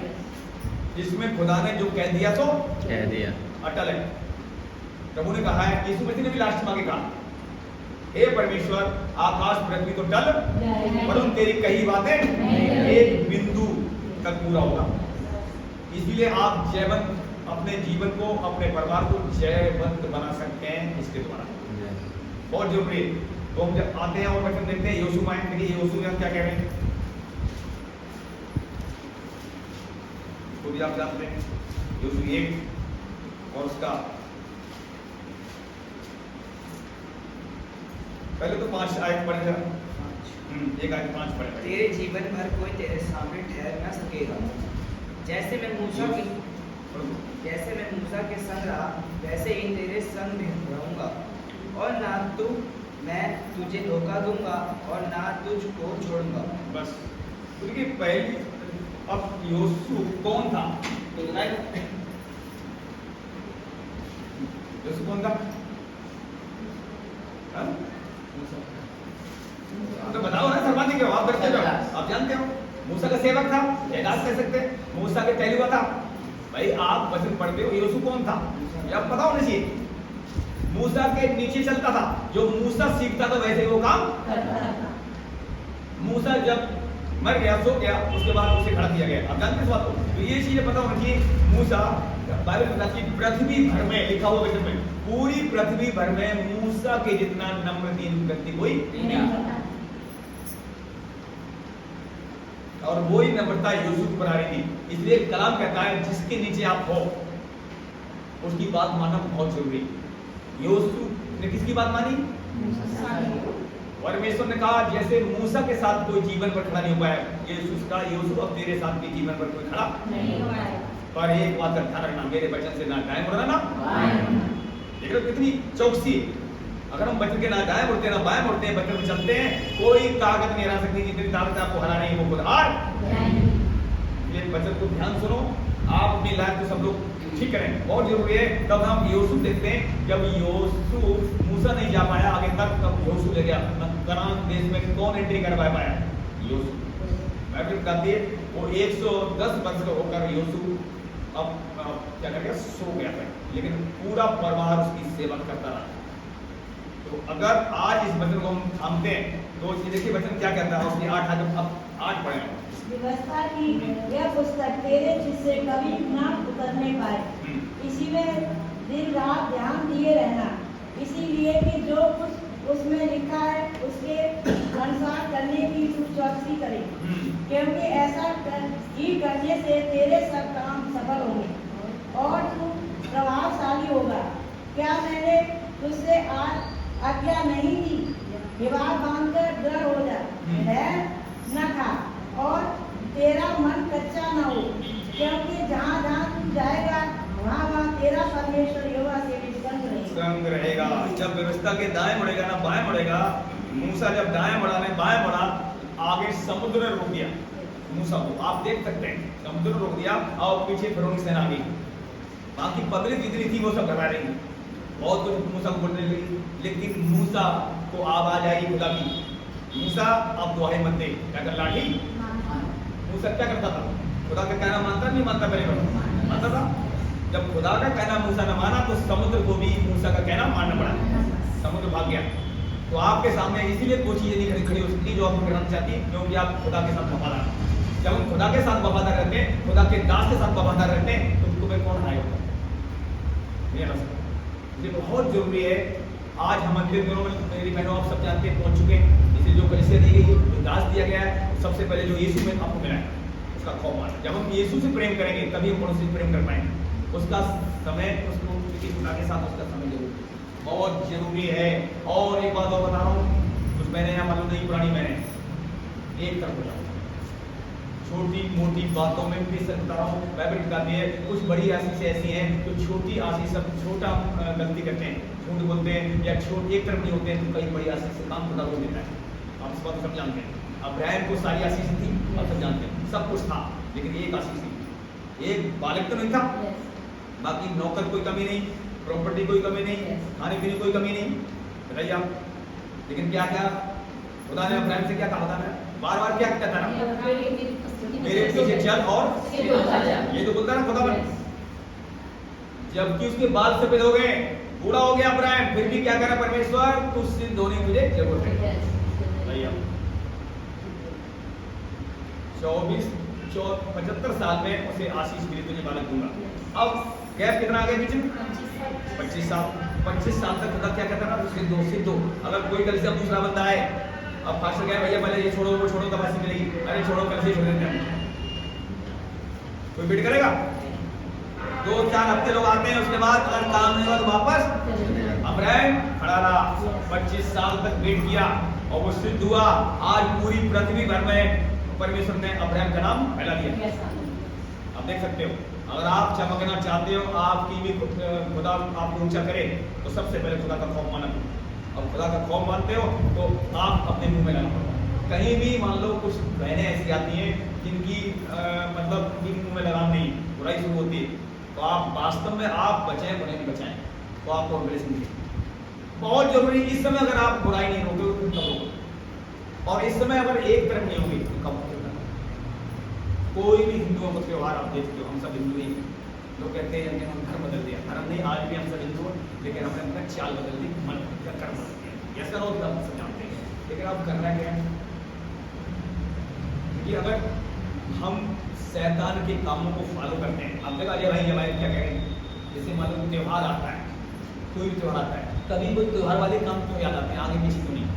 इसमें खुदा ने जो कह दिया तो कह दिया, अटल है। प्रभु ने कहा है, यीशु मसीह ने भी लास्ट में आगे कहा, हे परमेश्वर आकाश पृथ्वी तो टल परंतु तेरी कही बातें एक बिंदु तक पूरा होगा। इसलिए आप जयवंत अपने जीवन को, अपने परिवार को जयवंत बना सकते हैं इसके द्वारा, बहुत जरूरी है। तो हम जब आते हैं और वचन देखते हैं यहोशू में, देखिए यहोशू में क्या कह रहे हैं तो भी आप जानते हैं। यहोशू 1 और उसका पहले तो 5 आयत पढ़े जरा। 1 आयत 5 पढ़े। तेरे जीवन भर कोई तेरे सामने ठहर न सकेगा। जैसे मैं मूसा के संग रहा वैसे ही तेरे संग में रहूंगा और ना मैं तुझे धोखा दूंगा और ना तुझको छोड़ूंगा। बस देखिए पहली, अब यहोशू कौन था? यहोशू कौन था? तो बताओ ना, शर्माते क्यों? आप करते हो, आप जानते हो। मूसा का सेवक था, एहसास कर सकते हैं, मूसा के पहलुआ था। भाई आप वचन पढ़ते हो, यहोशू कौन था ये आप पता होना चाहिए। मूसा के नीचे चलता था, जो मूसा सीखता था वैसे वो काम करता था। मूसा जब मर गया, सो गया, उसके बाद उसे खड़ा किया गया। आप जानते इस बात को? तो ये चीजें पता होना चाहिए। मूसा, बाइबल में बताती है पृथ्वी भर में, लिखा हुआ वचन में, पूरी पृथ्वी भर में मूसा के जितना नम्र दीन व्यक्ति कोई नहीं। और वही नम्रता यूसुफ पर आ रही थी। इसलिए कलाम कहता है जिसके नीचे आप हो उसकी बात मानना बहुत जरूरी। यूसुफ ने किसकी बात मानी? परमेश्वर ने कहा जैसे मूसा के साथ कोई जीवन पर खड़ा नहीं हो पाया, यूसुफ अब तेरे साथ भी जीवन पर कोई खड़ा नहीं हो पाया। पर एक बात ध्यान रखना, मेरे वचन से ना दाएं मुड़ना ना बाएं। देख रहे हो कितनी चौकसी। अगर हम वचन के ना दाएं मुड़ते हैं ना बाएं मुड़ते हैं, वचन में चलते हैं, कोई ताकत नहीं हरा सकती। जितनी ताकत आपको हरा नहीं वो खुद हार। ये वचन को ध्यान सुनो, आप अपनी लाइफ को सब लोग ठीक करें, बहुत जरूरी है। तब हम यूसुफ देखते हैं, जब यूसुफ मूसा नहीं जा पाया आगे तक, तब यूसुफ ले गया। कनान देश में कौन एंट्री कर पाया? यूसुफ। बाइबल कहती है वो 110 वर्ष का होकर यूसुफ अब क्या कर गया? सो गया था, लेकिन पूरा परिवार उसकी सेवा करता रहा। तो अगर आज इस वचन को हम थामते हैं तो देखिए वचन क्या कहता है, उसकी 8 पढ़े। व्यवस्था की यह पुस्तक तेरे जिससे कभी न उतरने पाए, इसी में दिन रात ध्यान दिए रहना, इसीलिए कि जो कुछ उसमें लिखा है उसके अनुसार करने की तू चौकसी करे, क्योंकि ऐसा ही करने से तेरे सब काम सफल होंगे और तू प्रभावशाली होगा। क्या मैंने तुझसे आज आज्ञा नहीं दी? विवाह बांधकर दृढ़ हो जा, है न खा और तेरा मन कच्चा न हो, क्योंकि जहाँ जहाँ तू जाएगा वहाँ तेरा परमेश्वर यहोवा से भी संग रहेगा। जब व्यवस्था के दाएं मुड़ेगा ना बाएं मुड़ेगा। मूसा जब दाएं मुड़ा ने बाएं मुड़ा, आगे समुद्र ने रोक दिया मूसा को। आप देख सकते हैं समुद्र ने रोक दिया और पीछे फिरौन की सेना आ गई। बाकी पब्लिक जितनी थी वो सब घबरा रही, बहुत कुछ मूसा को बोलने लगी, लेकिन मूसा को आवाज आई खुदा की, मूसा अब दुआएं मत दे। क्या कर लाठी? मूसा क्या करता था? खुदा का कहना मानता नहीं मानता? पहले मानता था। जब खुदा का कहना मूसा ने माना तो समुद्र को भी मूसा का कहना मानना पड़ा, समुद्र भाग गया। तो आपके सामने इसीलिए कोई चीजें नहीं खड़ी हो सकती जो आपको करना चाहती, क्योंकि आप खुदा के साथ वफादार। जब हम खुदा के साथ वफादार रहते हैं, खुदा के दास के साथ वफादार रहते हैं, तो तुम्हें कौन हराएगा? ये बहुत जरूरी है। आज हम अंतिम दिनों में मेरी बहनों आप सब जानते हैं पहुंच चुके हैं। इसे जो कलीसिया दी गई, जो दास दिया गया है, सबसे पहले जो यीशु में आपको मिला है उसका खौफ माना। जब हम यीशु से प्रेम करेंगे तभी हम पड़ोसी से प्रेम कर पाएंगे। उसका समय उसको खुदा के साथ उसका समय जरूरी बहुत जरूरी है। और एक बात और बता रहा हूँ, कुछ मैंने यहाँ मालूम नहीं पुरानी मैंने एक तरफ हो जाओ, छोटी मोटी बातों में भी बता रहा हूँ। बाइबल बताती है कुछ बड़ी आशीष ऐसी हैं जो छोटी आशीष सब छोटा गलती करते हैं, झूठ बोलते हैं या छोट एक तरफ नहीं होते हैं, तो कई बड़ी आशीष से काम खुदा रोक देता है। आप इस बात को सब जानते हैं। अब्राहम को सारी आशीष थी, आप सब जानते हैं, सब कुछ था, लेकिन एक आशीष थी। एक बालक तो नहीं था, बाकी नौकर कोई कमी नहीं, प्रॉपर्टी कोई कमी नहीं, खाने पीने कोई कमी नहीं, बताइए आप। लेकिन क्या क्या खुदा ने अब्राहम से क्या कहा था? बार बार क्या कहता था? मेरे पीछे चल और ये तो बोलता ना खुदा। जबकि उसके बाल सफेद हो गए, बूढ़ा हो गया अब्राहम, फिर भी क्या करा परमेश्वर? तुझसे धोने की मुझे जरूरत है। 75 साल में उसे आशीष मिली, तुझे बालक दूंगा। अब गैप कितना आ गया बीच में? 25 साल। 25 साल तक खुदा क्या कहता था? सिद्ध हो। अगर कोई कल से दूसरा बंदा है, अब फास्ट गया भैया पहले ये छोड़ो वो छोड़ो तब आशीष मिलेगी, अरे छोड़ो कल से छोड़ देते हैं, कोई वेट करेगा? 2-4 हफ्ते लोग आते हैं, उसके बाद अगर काम नहीं हुआ तो वापस। अब्राहम खड़ा रहा, 25 साल तक वेट किया और वो सिद्ध हुआ। आज पूरी पृथ्वी भर में परमेश्वर ने अब्राहम का नाम फैला दिया। आप देख सकते हो, अगर आप चमकना चाहते हो, आपकी भी खुदा आपको ऊंचा करे, तो सबसे पहले खुदा का खौफ माना। और खुदा का खौफ मानते हो तो आप अपने मुंह में लगाओ। कहीं भी मान लो कुछ बहनें ऐसी आती हैं जिनकी मतलब मुंह में लगाम नहीं, बुराई शुरू होती है, तो आप वास्तव में आप बचाएं, बुराई नहीं बचाएं, तो आपको ब्लेसिंग बहुत जरूरी। इस समय अगर आप बुराई नहीं रोके तो कब रोगे? और इस समय अगर एक तरफ नहीं होगी तो कब होगा? कोई भी हिंदुओं का त्यौहार आप देखते हो, हम सब हिंदू ही, लोग कहते हैं कि हम धर्म बदल दिया। धर्म नहीं, आज भी हम सब हिंदू हैं, लेकिन हमने अपना चाल बदल दी, मन का कर्म बदल दिया। ऐसा लोग सब जानते हैं, लेकिन अब करना क्या है? कि अगर हम शैतान के कामों को फॉलो करते हैं, अब देखा अजय भाई हमारे क्या कह रहे हैं, जैसे मान लो त्यौहार आता है, कोई भी त्यौहार आता है, कभी कोई त्यौहार वाले काम क्यों याद आते हैं, आगे पीछे क्यों नहीं,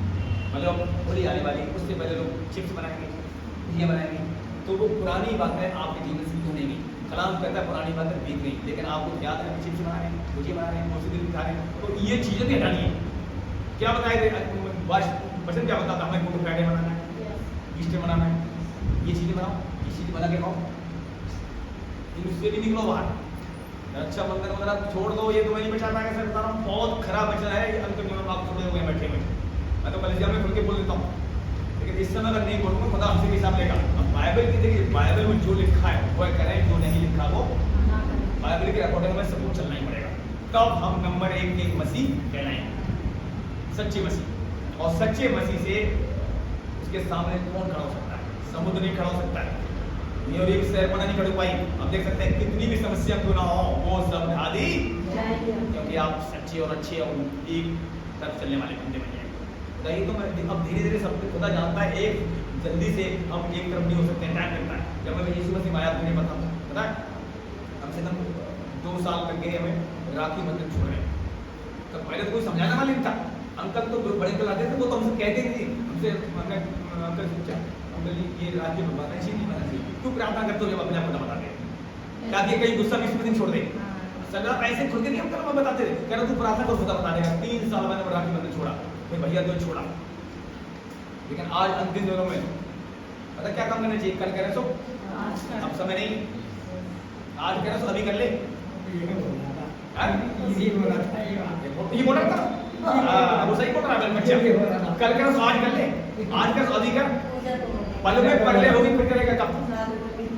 मतलब होली आने वाली, उससे पहले लोग चिप्स बनाएंगे, ये बनाएंगे, तो वो पुरानी बातें आपके जीवन से क्यों नहीं गई। कलाम कहता है पुरानी बातें बीत गई, लेकिन आपको याद है चिप्स बना रहे हैं, भुजिया बना रहे हैं, मौसमी दिखा रहे हैं, तो ये चीज़ें भी हटानी है। क्या बताए थे वचन क्या बताता, हमें गुड फ्राइडे बनाना है, ईस्टर बनाना है, ये चीज़ें बनाओ, ये चीज़ें बना के खाओ, उससे भी निकलो बाहर। रक्षा बंधन वगैरह छोड़ दो, ये तो नहीं बचा पाएगा सर, बता रहा हूँ बहुत खराब बचा है, अंतिम में आप छोड़े हुए बैठे हुए। मैं तो कलेजिया में खुल के बोल देता हूँ, लेकिन इस समय अगर नहीं बोलूँगा खुदा हमसे भी हिसाब लेगा। अब बाइबल की देखिए, बाइबल में जो लिखा है वो करें, जो नहीं लिखा वो बाइबल के अकॉर्डिंग में सबूत चलना ही पड़ेगा, तब हम नंबर 1 के मसीह कहलाएंगे, सच्चे मसीह। और सच्चे मसीह से उसके सामने कौन खड़ा हो सकता है, समुद्र नहीं खड़ा हो सकता है, और एक शहर बना नहीं खड़ी पाई। अब देख सकते हैं कितनी भी समस्या क्यों ना हो, वो सब ढा दी, क्योंकि आप सच्चे और अच्छे और एक तरफ चलने वाले बंदे बन जाएंगे। ये तो मैं अब धीरे धीरे सब खुदा जानता है, एक जल्दी से हम एक तरफ नहीं हो सकते, टाइम लगता है। जब मैं यीशु मसीह आया मुझे पता है, कम से कम 2 साल लग गए हमें राखी बंधन छोड़ने। तो पहले तो कोई समझाना वाला नहीं था, अंकल तो बड़े अंकल आते थे, वो तो हमसे कहते थे, हमसे अंकल पूछा, अंकल जी ये राखी बनवाना है, नहीं बनना चाहिए, क्यों प्रार्थना करते हो जब अपने आप को बताते हैं, ताकि कहीं गुस्सा बीच में छोड़ दे। सजा ऐसे खुद के नहीं हम कल बताते थे, कह रहा तू प्रार्थना कर खुदा बता देगा। 3 साल मैंने राखी बंधन छोड़ा, फिर भैया तो छोड़ा, लेकिन आज अंतिम दिनों में पता क्या काम करना चाहिए, कल कह रहे सो अब समय नहीं, आज कह रहे सो अभी कर ले, ये बोल रहा था वो सही बोल रहा है बच्चा, कल करो आज कर ले, आज कर अभी कर, पल में पढ़ ले होगी फिर करेगा कब।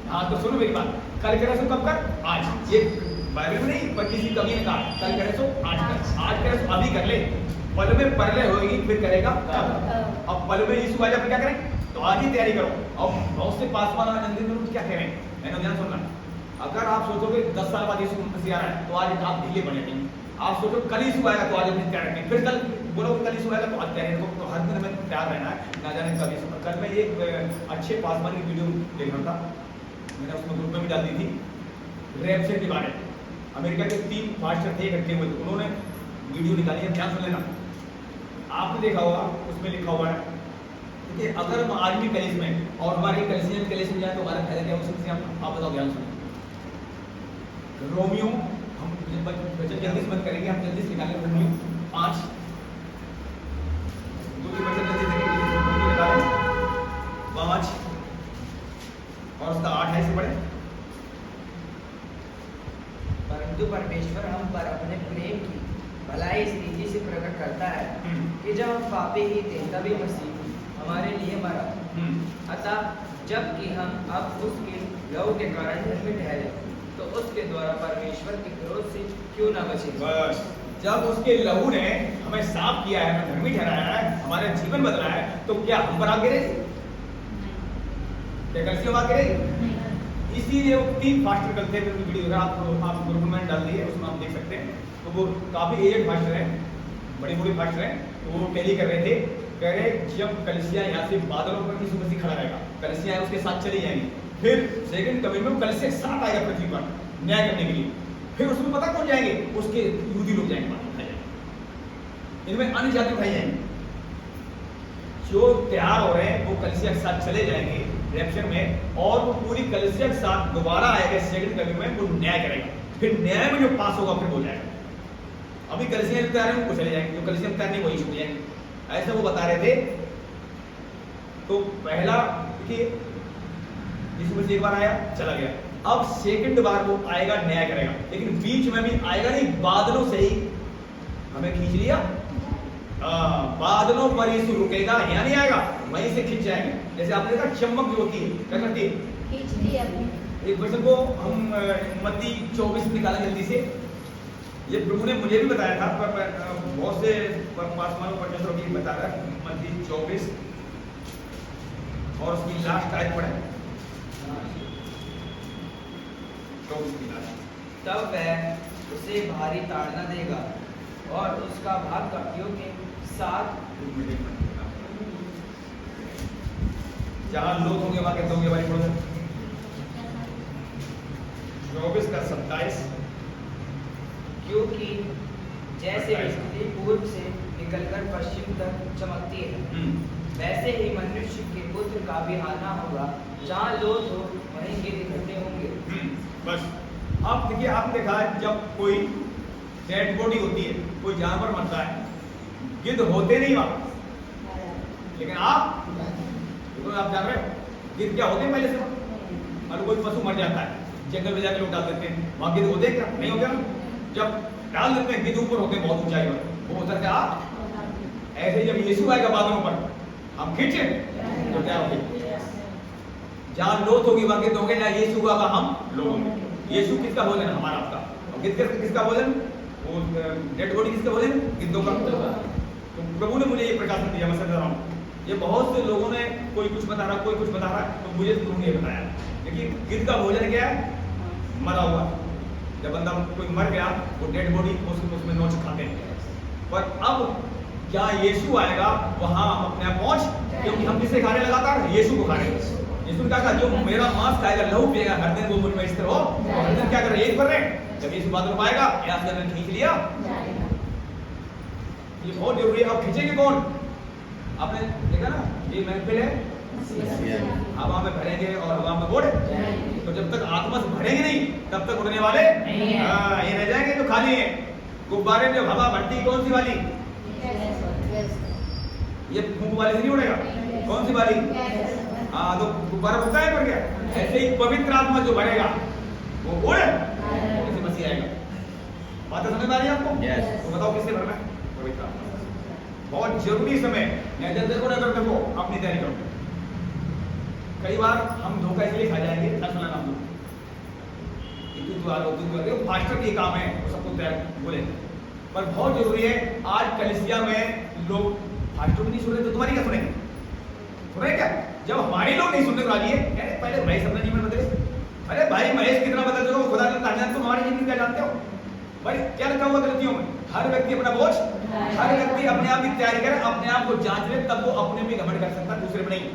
हाँ तो सुनो मेरी बात, कल करे सो कब कर, आज। ये बाइबल में नहीं पर किसी कवि ने कहा कल करे सो आज कर, आज करे सो अभी कर ले, पल में पढ़ ले होगी फिर करेगा कब। अब पल में यीशु आ जाए क्या करें, तो आज ही तैयारी करो। अब बहुत से पासवान और नंदी क्या कह रहे हैं, मैंने ध्यान सुनना, अगर आप सोचोगे 10 साल बाद यीशु मसीह आ रहा है तो आज आप ढीले बने नहीं, आप सोचो कल यीशु आएगा तो आज अपनी तैयार रखें, फिर कल बोलो कल यीशु आएगा तो आज तैयार रखो, तो हर दिन हमें तैयार रहना है, ना जाने कब यीशु। कल मैं एक अच्छे पासवान की वीडियो देख रहा था, मैंने उसमें ग्रुप में भी डाल दी थी, रैप्चर के बारे में। अमेरिका के 3 पास्टर थे इकट्ठे हुए, उन्होंने वीडियो निकाली है, ध्यान सुन लेना, आपने देखा होगा उसमें लिखा हुआ है कि अगर हम आज भी कलिस में और हमारे कलिस में जाए तो हमारा फायदा क्या हो सकता है, आप बताओ, ध्यान सुनो। रोमियो, हम बच्चे जल्दी से बंद करेंगे, हम जल्दी से निकालेंगे रोमियो 5, दूसरी बच्चे जल्दी से निकालें 5 और उसका 8 है, से पढ़े। परंतु परमेश्वर हम पर अपने प्रेम की भलाई इस रीति से प्रकट करता है कि जब हम पापी ही थे तभी मसीह हमारे लिए मरा, अतः जबकि हम अब उसके लहू के कारण धर्मी ठहरे तो उसके द्वारा परमेश्वर के क्रोध से क्यों न बचे। बस जब उसके लहू ने हमें साफ किया है, हमें धर्मी ठहराया है, हमारा जीवन बदला है, तो क्या हम पर आ गिरे, क्या गलतियों में आ गिरे। इसीलिए वो 3 फास्टर कल थे, वीडियो आप ग्रुप में डाल दिए, उसमें आप देख सकते हैं, तो वो काफी एज फास्टर हैं, बड़े बूढ़े फास्टर हैं, तो वो टेली कर रहे थे, कह रहे जब कलिसिया यहाँ से बादलों पर यीशु मसीह खड़ा रहेगा, कलिसिया उसके साथ चली जाएंगी, फिर सेकंड कमिंग में कलिसिया के साथ आएगा पृथ्वी पर न्याय करने के लिए, फिर उसमें पता कौन जाएंगे, उसके यहूदी लोग जाएंगे, इनमें अन्य जाति उठाई जाएंगे, जो तैयार हो रहे हैं वो कलिसिया के साथ चले जाएंगे रैप्चर में, और वो पूरी कलिसिया के साथ दोबारा आएगा सेकंड कमिंग में, वो न्याय करेगा, फिर न्याय में जो पास होगा फिर हो जाएगा। अभी कलिसिया में तैयार है वो चले जाएंगे, जो कलिसिया में तैयार नहीं वही छूट जाएंगे, ऐसा वो बता रहे थे। तो पहला कि यीशु मसीह एक बार आया चला गया, अब सेकंड बार वो आएगा न्याय करेगा, लेकिन बीच में भी आएगा नहीं, बादलों से ही हमें खींच लिया, बादलों पर यीशु रुकेगा, यहाँ नहीं आएगा, वहीं से खींच जाएंगे। जैसे आपने देखा चमक जो होती है क्या करती है, खींचती है। एक क्वेश्चन को हम मत्ती 24 निकाला जल्दी से, ये प्रभु ने मुझे भी बताया था, पर बहुत से पासवानों परमेश्वर भी बता रहा है, मत्ती 24 और उसकी लास्ट आयत पढ़े, 24 की लास्ट। तब वह उसे भारी ताड़ना देगा और उसका भाग कपटियों के साथ जहाँ लोग होंगे वहाँ कहते होंगे भाई थोड़ा 24 का 27। क्योंकि जैसे बिजली पूर्व से निकलकर पश्चिम तक चमकती है, वैसे ही मनुष्य के पुत्र का भी आना होगा। जहाँ लोथ हो वहीं गिद्ध इकट्ठे होंगे। बस अब देखिए, आपने देखा है जब कोई डेड बॉडी होती है, कोई जानवर मरता है, गिद्ध होते नहीं वहां, लेकिन आप जान रहे हो गिद्ध क्या होते हैं पहले से। और कोई पशु मर जाता है, जंगल में जाके लोग डाल देते हैं, वहां गिद्ध होते हैं क्या? नहीं होते ना। जब डाल देते हैं गिद्ध ऊपर होते हैं बहुत ऊंचाई पर, वो उतर के आप ऐसे ही जब यीशु आएगा बादलों पर, हम खींचे तो क्या होगी? जहाँ लोथ होगी वहां गिद्ध होंगे, जहाँ यीशु होगा हम लोग होंगे। यीशु किसका भोजन? हमारा आपका। और गिद्ध किसका भोजन? वो डेड बॉडी किसका भोजन? गिद्धों का। तो प्रभु ने मुझे ये प्रकाशन दिया, मैं समझ रहा हूँ। ये बहुत से लोगों ने कोई कुछ बता रहा, कोई कुछ बता रहा, तो मुझे प्रभु ने बताया। लेकिन गिद्ध का भोजन क्या है? मरा हुआ। जब बंदा कोई मर गया, वो डेड बॉडी उसमें नोच खाते हैं। पर अब क्या यीशु आएगा वहां हम अपने आप पहुंच, क्योंकि हम किसे खा रहे लगातार? यीशु को खा रहे हैं। यीशु ने कहा जो मेरा मांस खाएगा, लहू पिएगा हर दिन, वो मुझ में स्थिर हो। हर दिन क्या कर रहे हैं? यही कर रहे हैं। जब यीशु बादल में आएगा, यहाँ से हमने खींच लिया। ये बहुत जरूरी है। अब खींचेंगे कौन? आपने देखा ना, ये महफिल है, हवा में भरेंगे और हवा में उड़। तो जब तक आत्मा से भरेंगे नहीं, तब तक उड़ने वाले ये रह जाएंगे तो खाली है। गुब्बारे में जब हवा भरती, कौन सी वाली? ये फूंक वाले से नहीं उड़ेगा। कौन सी वाली? हाँ, तो गुब्बारा उड़ता है पर क्या? ऐसे ही पवित्र आत्मा जो भरेगा वो उड़, ऐसे मसीह आएगा। बात समझ में आ रही है आपको? तो बताओ किससे भरना है? पवित्र आत्मा। बहुत जरूरी समय। नजर देखो, नजर देखो, अपनी तैयारी करो। कई बार हम धोखा इसलिए खा जाएंगे, सुना नाम दो फास्टर के काम है, वो सबको तैयार बोले। पर बहुत जरूरी है, आज कलिसिया में लोग फास्टर भी नहीं सुन रहे, तो तुम्हारी क्या सुनेंगे? सुन रहे क्या? जब हमारे लोग नहीं सुनने को राजी है, पहले महेश अपना जीवन बदले। अरे भाई, महेश कितना बदल चुका, खुदा ने कहा, तुम हमारी जिंदगी क्या जानते हो? भाई क्या लिखा हुआ गलतियों में? हर व्यक्ति अपना बोझ, हर व्यक्ति अपने आप की तैयारी करे, अपने आप को जांच ले, तब वो अपने में घमंड कर सकता है, दूसरे में नहीं।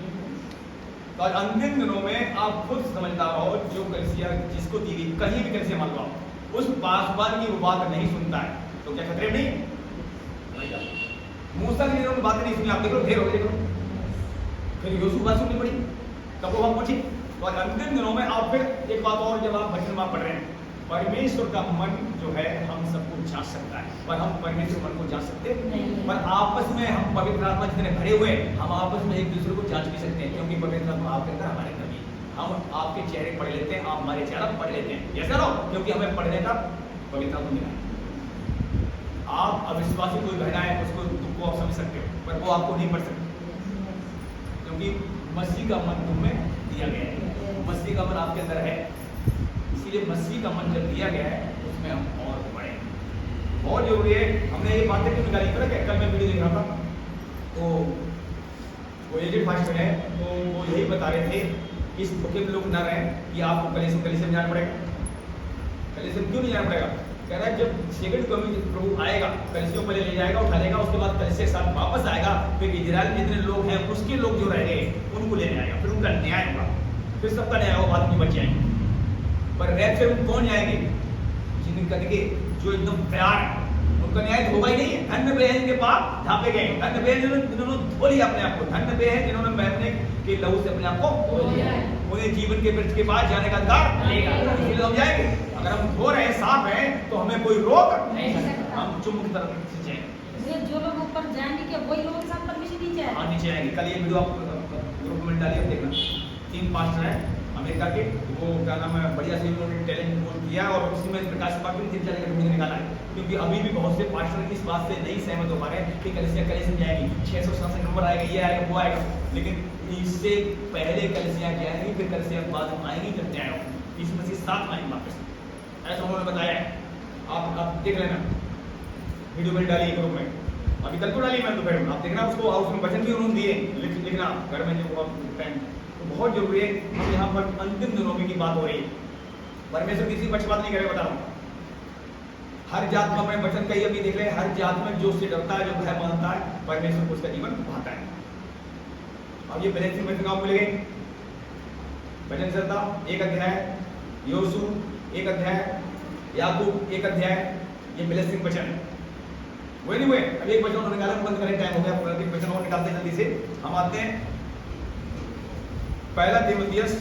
तो आज अंतिम दिनों में आप खुद समझदार हो, जो कलिसिया जिसको दी गई, कहीं भी कलिसिया मान लो, उस पासवान की वो बात नहीं सुनता है, तो क्या खतरे में नहीं? मूसा की दिनों में बातें नहीं सुनी, आप देख लो, ढेर हो गए, देखो। फिर यूसुफ बात सुननी पड़ी, तब वो हम पूछी। तो आज अंतिम दिनों में आप फिर एक बात और, जब आप भजन में पढ़ रहे हैं, परमेश्वर का मन जो है हम सबको जांच सकता है, पर हम परमेश्वर मन को जांच सकते नहीं। पर आपस में हम पवित्र आत्मा जितने भरे हुए, हम आपस में एक दूसरे को जांच भी सकते हैं, क्योंकि पवित्र आत्मा आपके अंदर, हमारे अंदर भी। हम आपके चेहरे पढ़ लेते हैं, आप हमारे चेहरा पढ़ लेते हैं, जैसा लो, क्योंकि हमें पढ़ने का पवित्र आत्मा मिला। आप अविश्वासी कोई बहना है, उसको दुख को आप समझ सकते हो, पर वो आपको नहीं पढ़ सकते, क्योंकि मसीह का मन तुम में दिया गया है, मसीह का मन आपके अंदर है। इसलिए मसीह का मन जब दिया गया है, उसमें हम और बढ़े। बहुत जरूरी है। हमने ये बातें क्यों निकाली? पता क्या, कल मैं वीडियो देख रहा था, तो वो एजेड फास्टर है, तो वो यही बता रहे थे कि इस धोखे में लोग न रहें कि आपको कलीसिया में जाना पड़ेगा। कलीसिया में क्यों नहीं जाना पड़ेगा? कह रहा है जब सेकंड कमिंग प्रभु आएगा, कलीसिया पहले ले जाएगा, उठा लेगा, उसके बाद कलीसिया के साथ वापस आएगा, फिर इजराइल में जितने लोग हैं, उसके लोग जो रह गए उनको लेने आएगा, फिर उनका न्याय होगा, फिर सबका न्याय होगा, बाद में बच जाएंगे। पर रैप्चर में कौन जाएंगे? जिनके जो एकदम प्यार है, उनका न्याय तो होगा ही नहीं। धन्य वे हैं जिनके पाप ढांपे गए, धन्य वे हैं जिन्होंने धो लिया अपने आप को, धन्य वे हैं जिन्होंने बहने के लहू से अपने आप को धो लिया, उन्हें जीवन के वृक्ष के पास जाने का अधिकार मिलेगा। इसलिए हम जाएंगे। अगर हम धो रहे हैं, साफ है, तो हमें कोई रोक नहीं सकता, हम चुम्बक की तरफ से जाएंगे। जो लोग ऊपर जाएंगे, क्या वही लोगों के साथ परमिशन नीचे आएंगे? हाँ, नीचे आएंगे। कल ये वीडियो आप ग्रुप में डालिए, देखना। 3 पास्टर हैं अमेरिका के, वो क्या नाम है, बढ़िया से उन्होंने टैलेंट बोल किया, और उसी में प्रकाश पाठ भी 3-4 घंटे निकाला है, क्योंकि अभी भी बहुत से पास्टर इस बात से नहीं सहमत हो पा रहे हैं कि कलीसिया जाएगी, 667 नंबर आएगा, ये आएगा, वो आएगा। लेकिन इससे पहले कलीसिया जाएंगी, फिर कलीसिया बाद में आएंगी, जब न्याय होगा, इसमें से 7 आएंगे वापस, ऐसा उन्होंने बताया है। आप देख लेना, वीडियो में डालिए ग्रुप में, अभी कल तो डाली मैं दोपहर में, आप देखना उसको, और उसमें वचन भी उन्होंने दिए, लिखना घर में जो टाइम। तो बहुत जरूरी है। हम यहाँ पर अंतिम दिनों में की बात हो रही है, परमेश्वर किसी पक्षपात नहीं करे, बता रहा हूँ। हर जात में अपने वचन कही अभी देख रहे, हर जात में जो उससे डरता है, जो भय मानता है, परमेश्वर को उसका जीवन भाता है। अब ये बैलेंसिंग वचन आपको मिल गए। वचन श्रद्धा 1 अध्याय, योशू 1 अध्याय, याकूब 1 अध्याय, ये बैलेंसिंग वचन है। वो नहीं हुए, अब एक वचन निकालने को बंद करें, टाइम हो गया। एक वचन और निकालते हैं जल्दी से। हम आते हैं पहला तीमुथियुस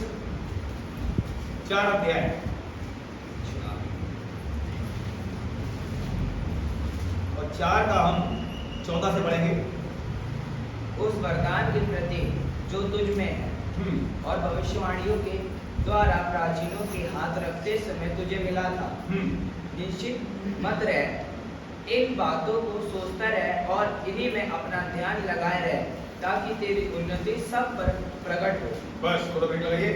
4 अध्याय, और 4 का हम 14 से पढ़ेंगे। उस वरदान के प्रति जो तुझ में है और भविष्यवाणियों के द्वारा प्राचीनों के हाथ रखते समय तुझे मिला था, निश्चित मत रह, इन बातों को सोचता रह और इन्हीं में अपना ध्यान लगाए रह, ताकि तेरी उन्नति सब पर प्रकट हो। बस थोड़ा ब्रेक लगाइए।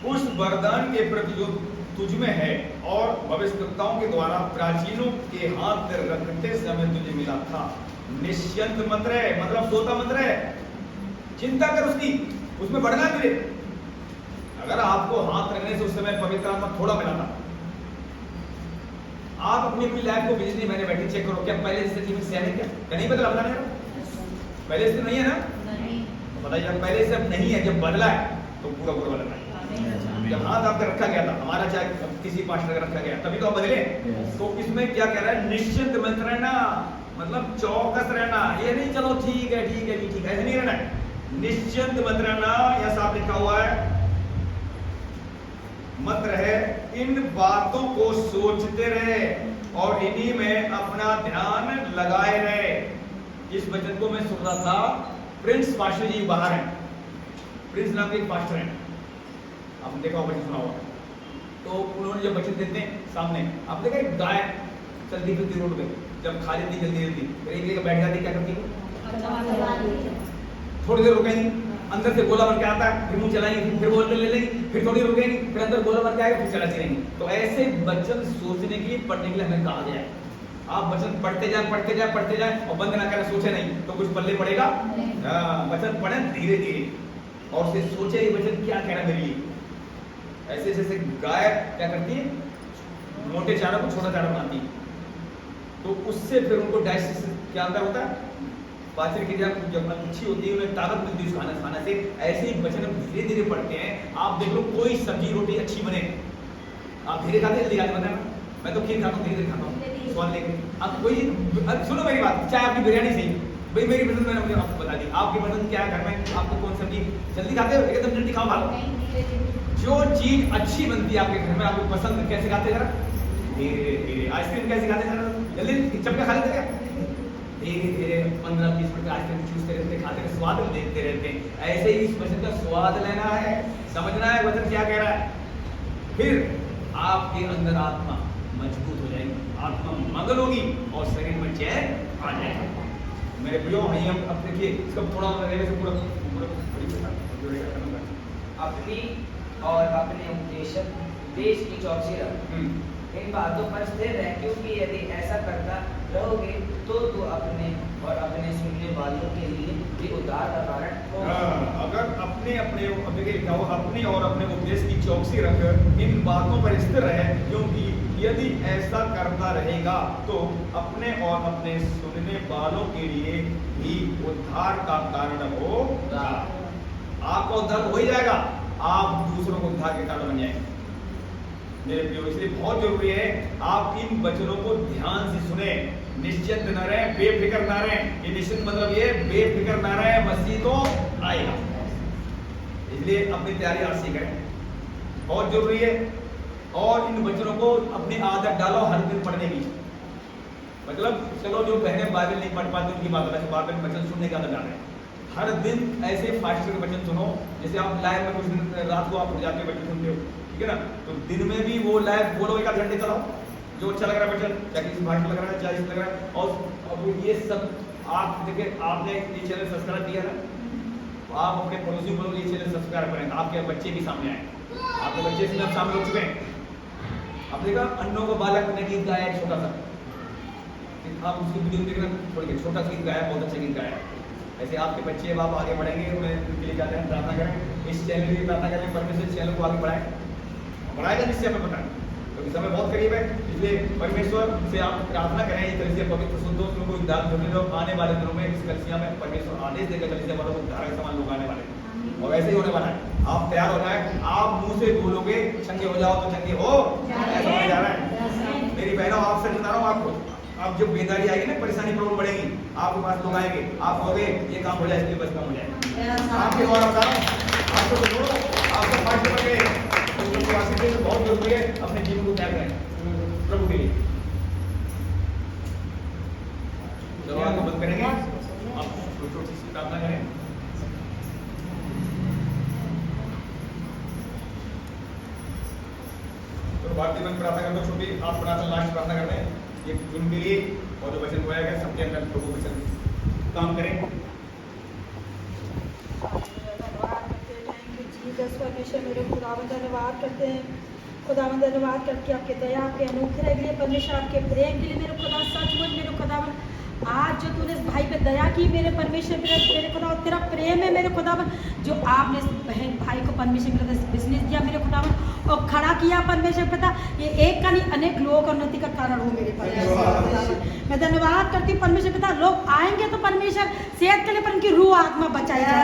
उस वरदान के प्रति जो तुझ में है और भविष्यवक्ताओं के द्वारा प्राचीनों के हाथ रखते समय तुझे मिला था, निश्चिंत मत रहे, मतलब सोता मत रहे, चिंता कर उसकी, उसमें बढ़ना तुझे। अगर आपको हाथ रखने से उस समय पवित्र आत्मा थोड़ा मिला था, आप अपनी अपनी लाइफ को बिजली मैंने बैठी चेक करो, क्या पहले से जीवन सेम है? क्या नहीं बदला? बदला नहीं, पहले से नहीं है ना? तो बताइए, जब पहले से अब नहीं है, जब बदला है तो पूरा पूरा बदला है। जब हाथ आपका रखा गया था, हमारा चाहे किसी पास्टर का रखा गया, तभी तो आप बदले। तो इसमें क्या कह रहा है? निश्चिंत मत रहना, मतलब चौकस रहना। ये नहीं चलो ठीक है ठीक है ठीक है, ऐसे नहीं रहना है। निश्चिंत मत रहना, यह साफ लिखा हुआ है, मत रहे, इन बातों को सोचते रहे और इन्हीं में अपना ध्यान लगाए रहे। इस वचन को मैं सुन रहा था, प्रिंस पास्टर जी बाहर हैं, प्रिंस नाम के एक पास्टर हैं, आपने देखा होगा, वचन सुना होगा। तो उन्होंने जब वचन देते हैं सामने, आप देखा एक गाय चलती फिरती रोड पे, जब खा लेती जल्दी जल्दी, फिर एक जगह बैठ जाती, क्या करती है? थोड़ी देर रुकेंगी, अंदर से गोला बन के आता है, फिर मुंह चलाएंगे, फिर बोल ले लेंगे, फिर थोड़ी रुकेंगी, फिर अंदर गोला बन के आएगा, फिर चलाती रहेंगी। तो ऐसे वचन सोचने के लिए, पढ़ने के लिए हमें कहा गया है। आप वचन पढ़ते जाए पढ़ते जाए पढ़ते जाए और बंद ना करें, सोचे नहीं तो कुछ पल्ले पड़ेगा। वचन पढ़े धीरे धीरे और उसे सोचे ये वचन क्या कह रहा है मेरे लिए। ऐसे जैसे गाय क्या करती है, मोटे चारों को छोटा चारा बनाती है, तो उससे फिर उनको डाइजेशन क्या अंदर होता है, पाचन क्रिया जब अच्छी होती है, उन्हें ताकत मिलती है उस खाना खाने से। ऐसे ही वचन धीरे धीरे पढ़ते हैं। आप देख लो, कोई सब्जी रोटी अच्छी बने, आप धीरे खाते जल्दी खाते, बताना मैं तो खीर खाता हूँ, धीरे धीरे खाता हूँ स्वाद लेके। आप कोई सुनो मेरी बात, चाहे आपकी बिरयानी सही, भाई मेरी पसंद मैंने मुझे आपको बता दी, आपकी पसंद क्या है, घर में आपको कौन सब्जी जल्दी खाते हो, एकदम जल्दी खाओ भालो। जो चीज अच्छी बनती है आपके घर में, आपको पसंद, कैसे खाते जरा धीरे धीरे। आइसक्रीम कैसे खाते जरा जल्दी चपका खा लेते क्या, धीरे धीरे 15-20 मिनट आइसक्रीम चूसते रहते, खाते रहते, स्वाद देखते रहते हैं। ऐसे ही इस वचन का स्वाद लेना है, समझना है वचन क्या कह रहा है, फिर आपके अंदर आत्मा मजबूत हो जाएगी, आत्मा मगन होगी और शरीर में चैन आ जाएगा। मेरे प्रियो भाई, हम अब देखिए इसका थोड़ा पूरा अपनी और अपने उपदेशक देश की चौकसी रख, इन बातों पर स्थिर रह, क्योंकि यदि ऐसा करता रहोगे तो तू अपने और अपने सुनने वालों के लिए भी उद्धार का कारण होगा। अगर अपने अपने लिखा हो, अपने और अपने उपदेश की चौकसी रख, इन बातों पर स्थिर रहे, क्योंकि यदि ऐसा करता रहेगा तो अपने और अपने सुनने वालों के लिए भी उद्धार का कारण होगा। आपका उद्धार हो ही जाएगा, आप दूसरों को उद्धार के कारण बन जाएंगे। मेरे प्रियो, इसलिए बहुत जरूरी है आप इन वचनों को ध्यान से सुने, निश्चिंत न रहे, बेफिक्र न रहे। ये निश्चिंत मतलब ये बेफिक्र न रहे, मसीह तो आएगा, इसलिए अपनी तैयारी आज से करें, बहुत जरूरी है। और इन वचनों को अपनी आदत डालो हर दिन पढ़ने की। मतलब चलो जो बहनें बाइबल नहीं पढ़ पाती उनकी बात अलग, बाइबल वचन सुनने की आदत डालें। हर दिन ऐसे फास्ट के वचन सुनो, जैसे आप लाइव में कुछ दिन रात को आप उठ जाके वचन सुनते हो, ठीक है ना, तो दिन में भी वो लाइव बोलो, 1 घंटे चलाओ, जो अच्छा लग रहा है वचन, चाहे किसी भाषा लग रहा है, चाहे लग रहा है। और अब ये सब आप देखिए, आपने ये चैनल सब्सक्राइब किया ना, तो आप अपने पड़ोसी को ये चैनल सब्सक्राइब करें, आपके बच्चे भी सामने आए, आपके बच्चे इसमें अब शामिल हो चुके हैं। अब देखा, अन्नों को बालक ने गीत गाया है छोटा सा, आप उसकी वीडियो देखना, छोड़ के छोटा सा गीत गाया, बहुत अच्छा गीत गाया। ऐसे आपके बच्चे अब आप आगे बढ़ेंगे, उनके लिए जाते हैं, प्रार्थना करें, इस चैनल के लिए प्रार्थना करें, परमेश्वर इस चैनल को आगे बढ़ाएगा जिससे हमें पता है, क्योंकि समय बहुत करीब है। इसलिए परमेश्वर से आप प्रार्थना करें, ये कलिसिया पवित्र शुद्ध हो, कोई दाग धोने दो, आने वाले दिनों में इस कलिसिया में परमेश्वर आदेश देकर कलिसिया वालों को उद्धार के समान लोग आने वाले हैं। और वैसे ही होने वाला है। आप तैयार हो जाए, आप मुंह से बोलोगे चंगे हो जाओ तो चंगे हो, ऐसा होने जा रहा है। मेरी बहनों, आपसे बता रहा हूँ आपको, अब जब बेदारी आएगी ना, परेशानी प्रॉब्लम बढ़ेगी, आपके पास लोग आएंगे, आप कहोगे ये काम हो जाए, इसलिए बस काम हो जाए। आपके द्वारा बता रहा हूँ, आपको तो जोड़ो, आपको फाइट करोगे, तो आशीर्वाद बहुत जरूरी है। अपने जीवन को त्याग करें प्रभु के लिए। चलो आगे बंद करेंगे, आप छोटी सी प्रार्थना करें। तो भारतीय बंद प्रार्थना कर दो छोटी, आप प्रार्थना लास्ट प्रार्थना करते हैं ये जून के लिए, और जो वचन बोया गया सबके अंदर प्रभु वचन काम करें। जीसस परमेश्वर मेरे खुदावंद धन्यवाद करते हैं, खुदावंद धन्यवाद करके आपके दया, आपके अनुग्रह के लिए परमेश्वर, आपके प्रेम के लिए मेरे खुदा, सचमुच मेरे खुदावंद आज जो तूने इस भाई पे दया की मेरे परमेश्वर, मेरे खुदा तेरा प्रेम है मेरे खुदावन, जो आपने इस बहन भाई को परमेश्वर बिजनेस दिया मेरे खुदावन और खड़ा किया परमेश्वर पिता, ये एक का नहीं अनेक लोगों का उन्नति का कारण हो मेरे परमेश्वर। मैं धन्यवाद करती हूँ परमेश्वर पिता, लोग आएंगे तो परमेश्वर सेहत के लिए, पर उनकी रूह आत्मा बचाई जाए।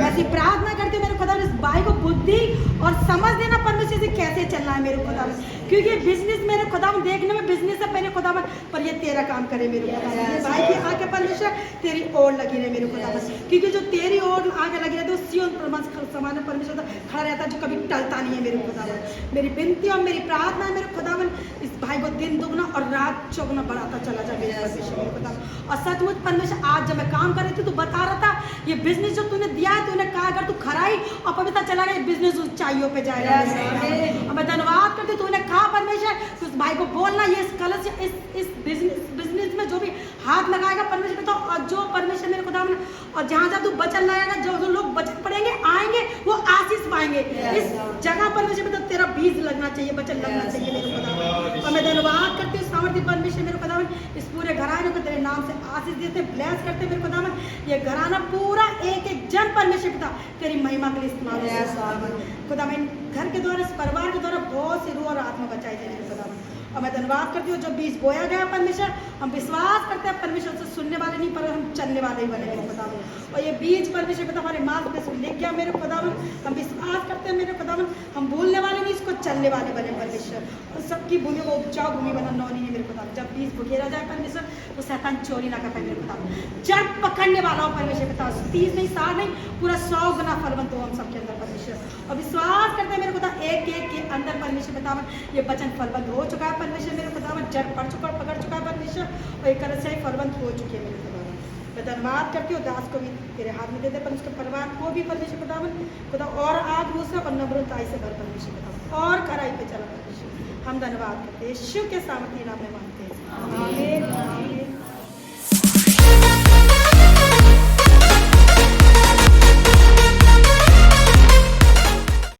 ऐसी प्रार्थना करती हूँ मेरे खुदावन, इस भाई को बुद्धि और समझ देना परमेश्वर से कैसे चलना है मेरे खुदावन, क्योंकि बिजनेस मेरे खुदावन देखने में बिजनेस है मेरे खुदावन, पर ये तेरा काम करे मेरे खुदावन। भाई की आंखें परमेश्वर तेरी ओर लगी रहे मेरे खुदावन, क्योंकि जो तेरी ओर आगे लगी रहती है सियोन समान परमेश्वर खड़ा रहता है, जो कभी टलता नहीं है मेरे खुदावन। मेरी विनती और मेरी प्रार्थना है मेरे खुदावन, इस भाई को दिन दुगना और रात चौगुना बढ़ाता चला जाए मेरे परमेश्वर मेरे खुदावन। और सचमुच परमेश्वर आज जब मैं काम कर रही थी तो बता रहा था ये बिजनेस जो तूने दिया है, तूने कहा अगर तू खराई और पवित्र चला गया बिजनेस ऊंचाइयों पे जाएगा। मैं धन्यवाद करती हूँ, तूने कहा परमेश्वर तो उस भाई को बोलना ये इस कलश इस बिजनेस में जो भी हाथ लगाएगा परमेश्वर बताओ, और जो परमेश्वर मेरे खुदा और जहाँ जहाँ तू वचन लगाएगा, जो लोग वचन पढ़ेंगे आएंगे वो आशीष पाएंगे। इस जगह परमेश्वर बताओ तेरा बीज लगना चाहिए, वचन लगना चाहिए मेरे खुदा। और मैं धन्यवाद करती हूँ सामर्थ्य परमेश्वर मेरे खुदा, इस पूरे घराने को तेरे नाम से आशीष देते ब्लेस करते मेरे खुदा। ये घराना पूरा एक एक जन परमेश्वर पिता तेरी महिमा के लिए इस्तेमाल खुदा। मैं घर के द्वारा इस परिवार के द्वारा बहुत सी रूह और आत्मा बचाई जाए मेरे खुदा। और मैं धन्यवाद करती हूँ जो बीज बोया गया परमेश्वर, हम विश्वास करते हैं परमेश्वर से सुनने वाले नहीं पर हम चलने वाले ही बने मेरे खुदा। और ये बीज परमेश्वर पिता हमारे मार्ग में से ले गया मेरे खुदा, हम विश्वास करते हैं मेरे खुदा, हम भूलने वाले नहीं इसको चलने वाले बने परमेश्वर। और सबकी भूमि को उपजाऊ भूमि बना नौनी है मेरे खुदा। जब बीज बुखेरा जाए परमेश्वर तो शैतान चोरी ना कर पाए मेरे खुदा। जड़ पकड़ने वाला हो परमेश्वर पिता, 30 नहीं 60 नहीं पूरा 100 गुना फलवंत हो हम सबके अंदर परमेश्वर। और विश्वास करते हैं मेरे खुदा एक एक के अंदर परमेश्वर पिता ये वचन फलवंत हो चुका है परमेश्वर मेरे खुदा, जड़ पड़ चुका पकड़ चुका है परमेश्वर, और एक तरह से फलवंत हो चुकी है मेरे खुदा। मैं धन्यवाद करती हूँ, दास को भी तेरे हाथ में देते पर उसके परिवार को भी परमेश्वर खुदा और आग दूसरा और नम्रताई से भर परमेश्वर खुदा और कराई पे चला परमेश्वर। हम धन्यवाद करते हैं, शिव के सामर्थ्य नाम में मानते हैं। आमीन।